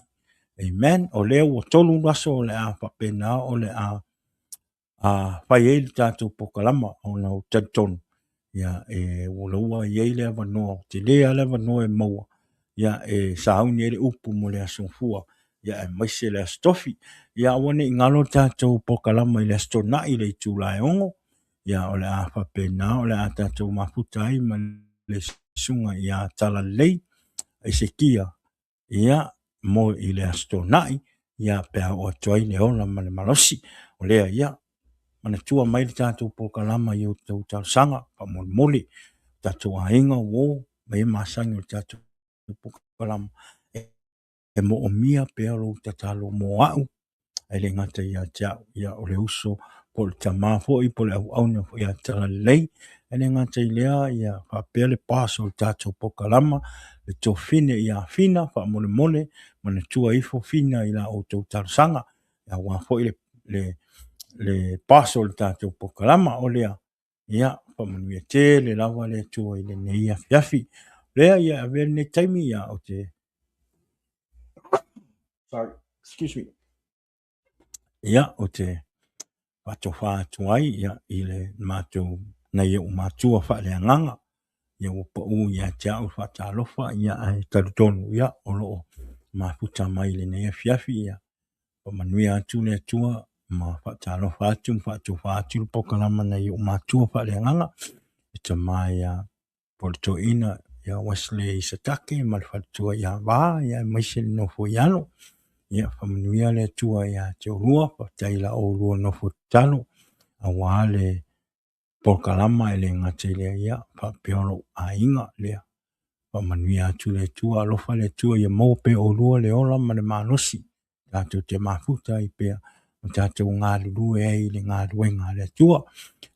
amen o le o tolu raso o le papena o le whaiei le tātou pokalama o na o tatonu ia o le ua iei le avanoa te lea le avanoa e maua ia sauni e le upu mo le asongfua ia e maise le astofi ia wane ingalo tātou pokalama i le astona i le tūlae ongo ia o le papena o le tātou mafuta ai ma le sunga ia tala lei e se kia ia mo i le astonai ia pea o atuai le ola ma le malosi o lea ia mana tua mai le tātou pokalama i o tau sanga pa moli tātou ainga o mai masangi o tātou pokalama e mo o mia pea lo tatalo mo au e le ngata ia o le uso po le tamafo i po le au auna po ia tala lei e le ngata i lea ia whapea le paso o tātou pokalama le tō fine ia fina wha mole mana tua ifo fina i la o tau tarasanga ia wafo i le paso le tātou pokalama o lea ia wha manuia te le lawa le tua i le neia fiafi lea ia avea ne taimi ia o te sorry, excuse me ia o te wato wha tuai ia i le mātou na ia o mātua wha le anganga ia o pa u ia te au whatalofa ia ai tarutonu ia o loo mafuta mai le nea fiafi ia o manuia atu le atua ma whatalofa atu whatu le pokalama na ia o mātua wha le anganga i ta mai ia porto ina ia Wesley Satake ma le whatua ia wā ia maise le nofo iano ia whamanuia le atua ia te orua whataila o rua nofo talo a wā le pokalama ele ngate lea ia papeolo a inga lea whamanuia atu le tua alofa le tua ia maupe o rua le ola ma le manosi tātou te mafuta i pea o tātou ngā lulu e i le ngā ruenga le tua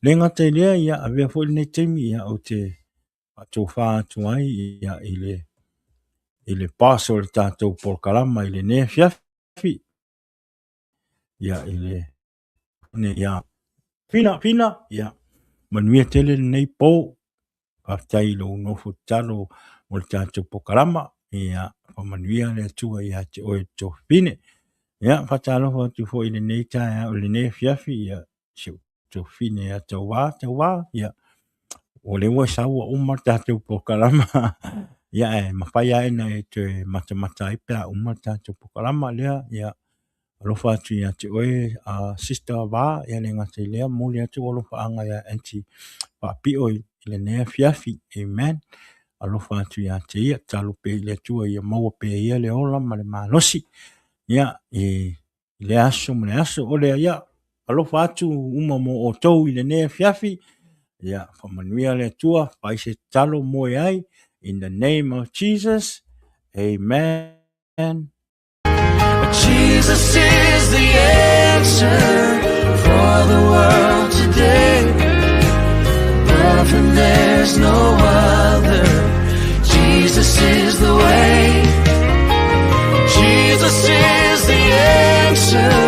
le ngate lea ia avea fo le teimi ia o te pato wha atu ai ia i le paso le tātou pokalama i le nea fiafi ia i le ia fina ia manuia tele nei po partai lo nofo talo o le tātou pokalama ia manuia le atua ia te oe to fine ia whatalofa atu fo i le nei tae o le nei fiafi ia to fine ia tau wā ia o le ua saua uma tātou pokalama ia e mawhai aina e te matamata i pēr uma tātou pokalama lea ia alofa atu ia te oe sister wā ia le ngate lea muli atu alofa anga ia anti papio i le nea fiafi amen alofa atu ia te ia talo pe le atua ia maua pe ia le ola ma le malosi ia i le aso ma le aso o lea ia alofa atu uma mo o tou i le nea fiafi ia whamanuia le atua paise talo moe ai in the name of Jesus amen. Jesus is the answer for the world today. Above him there's no other. Jesus is the way. Jesus Jesus is the answer.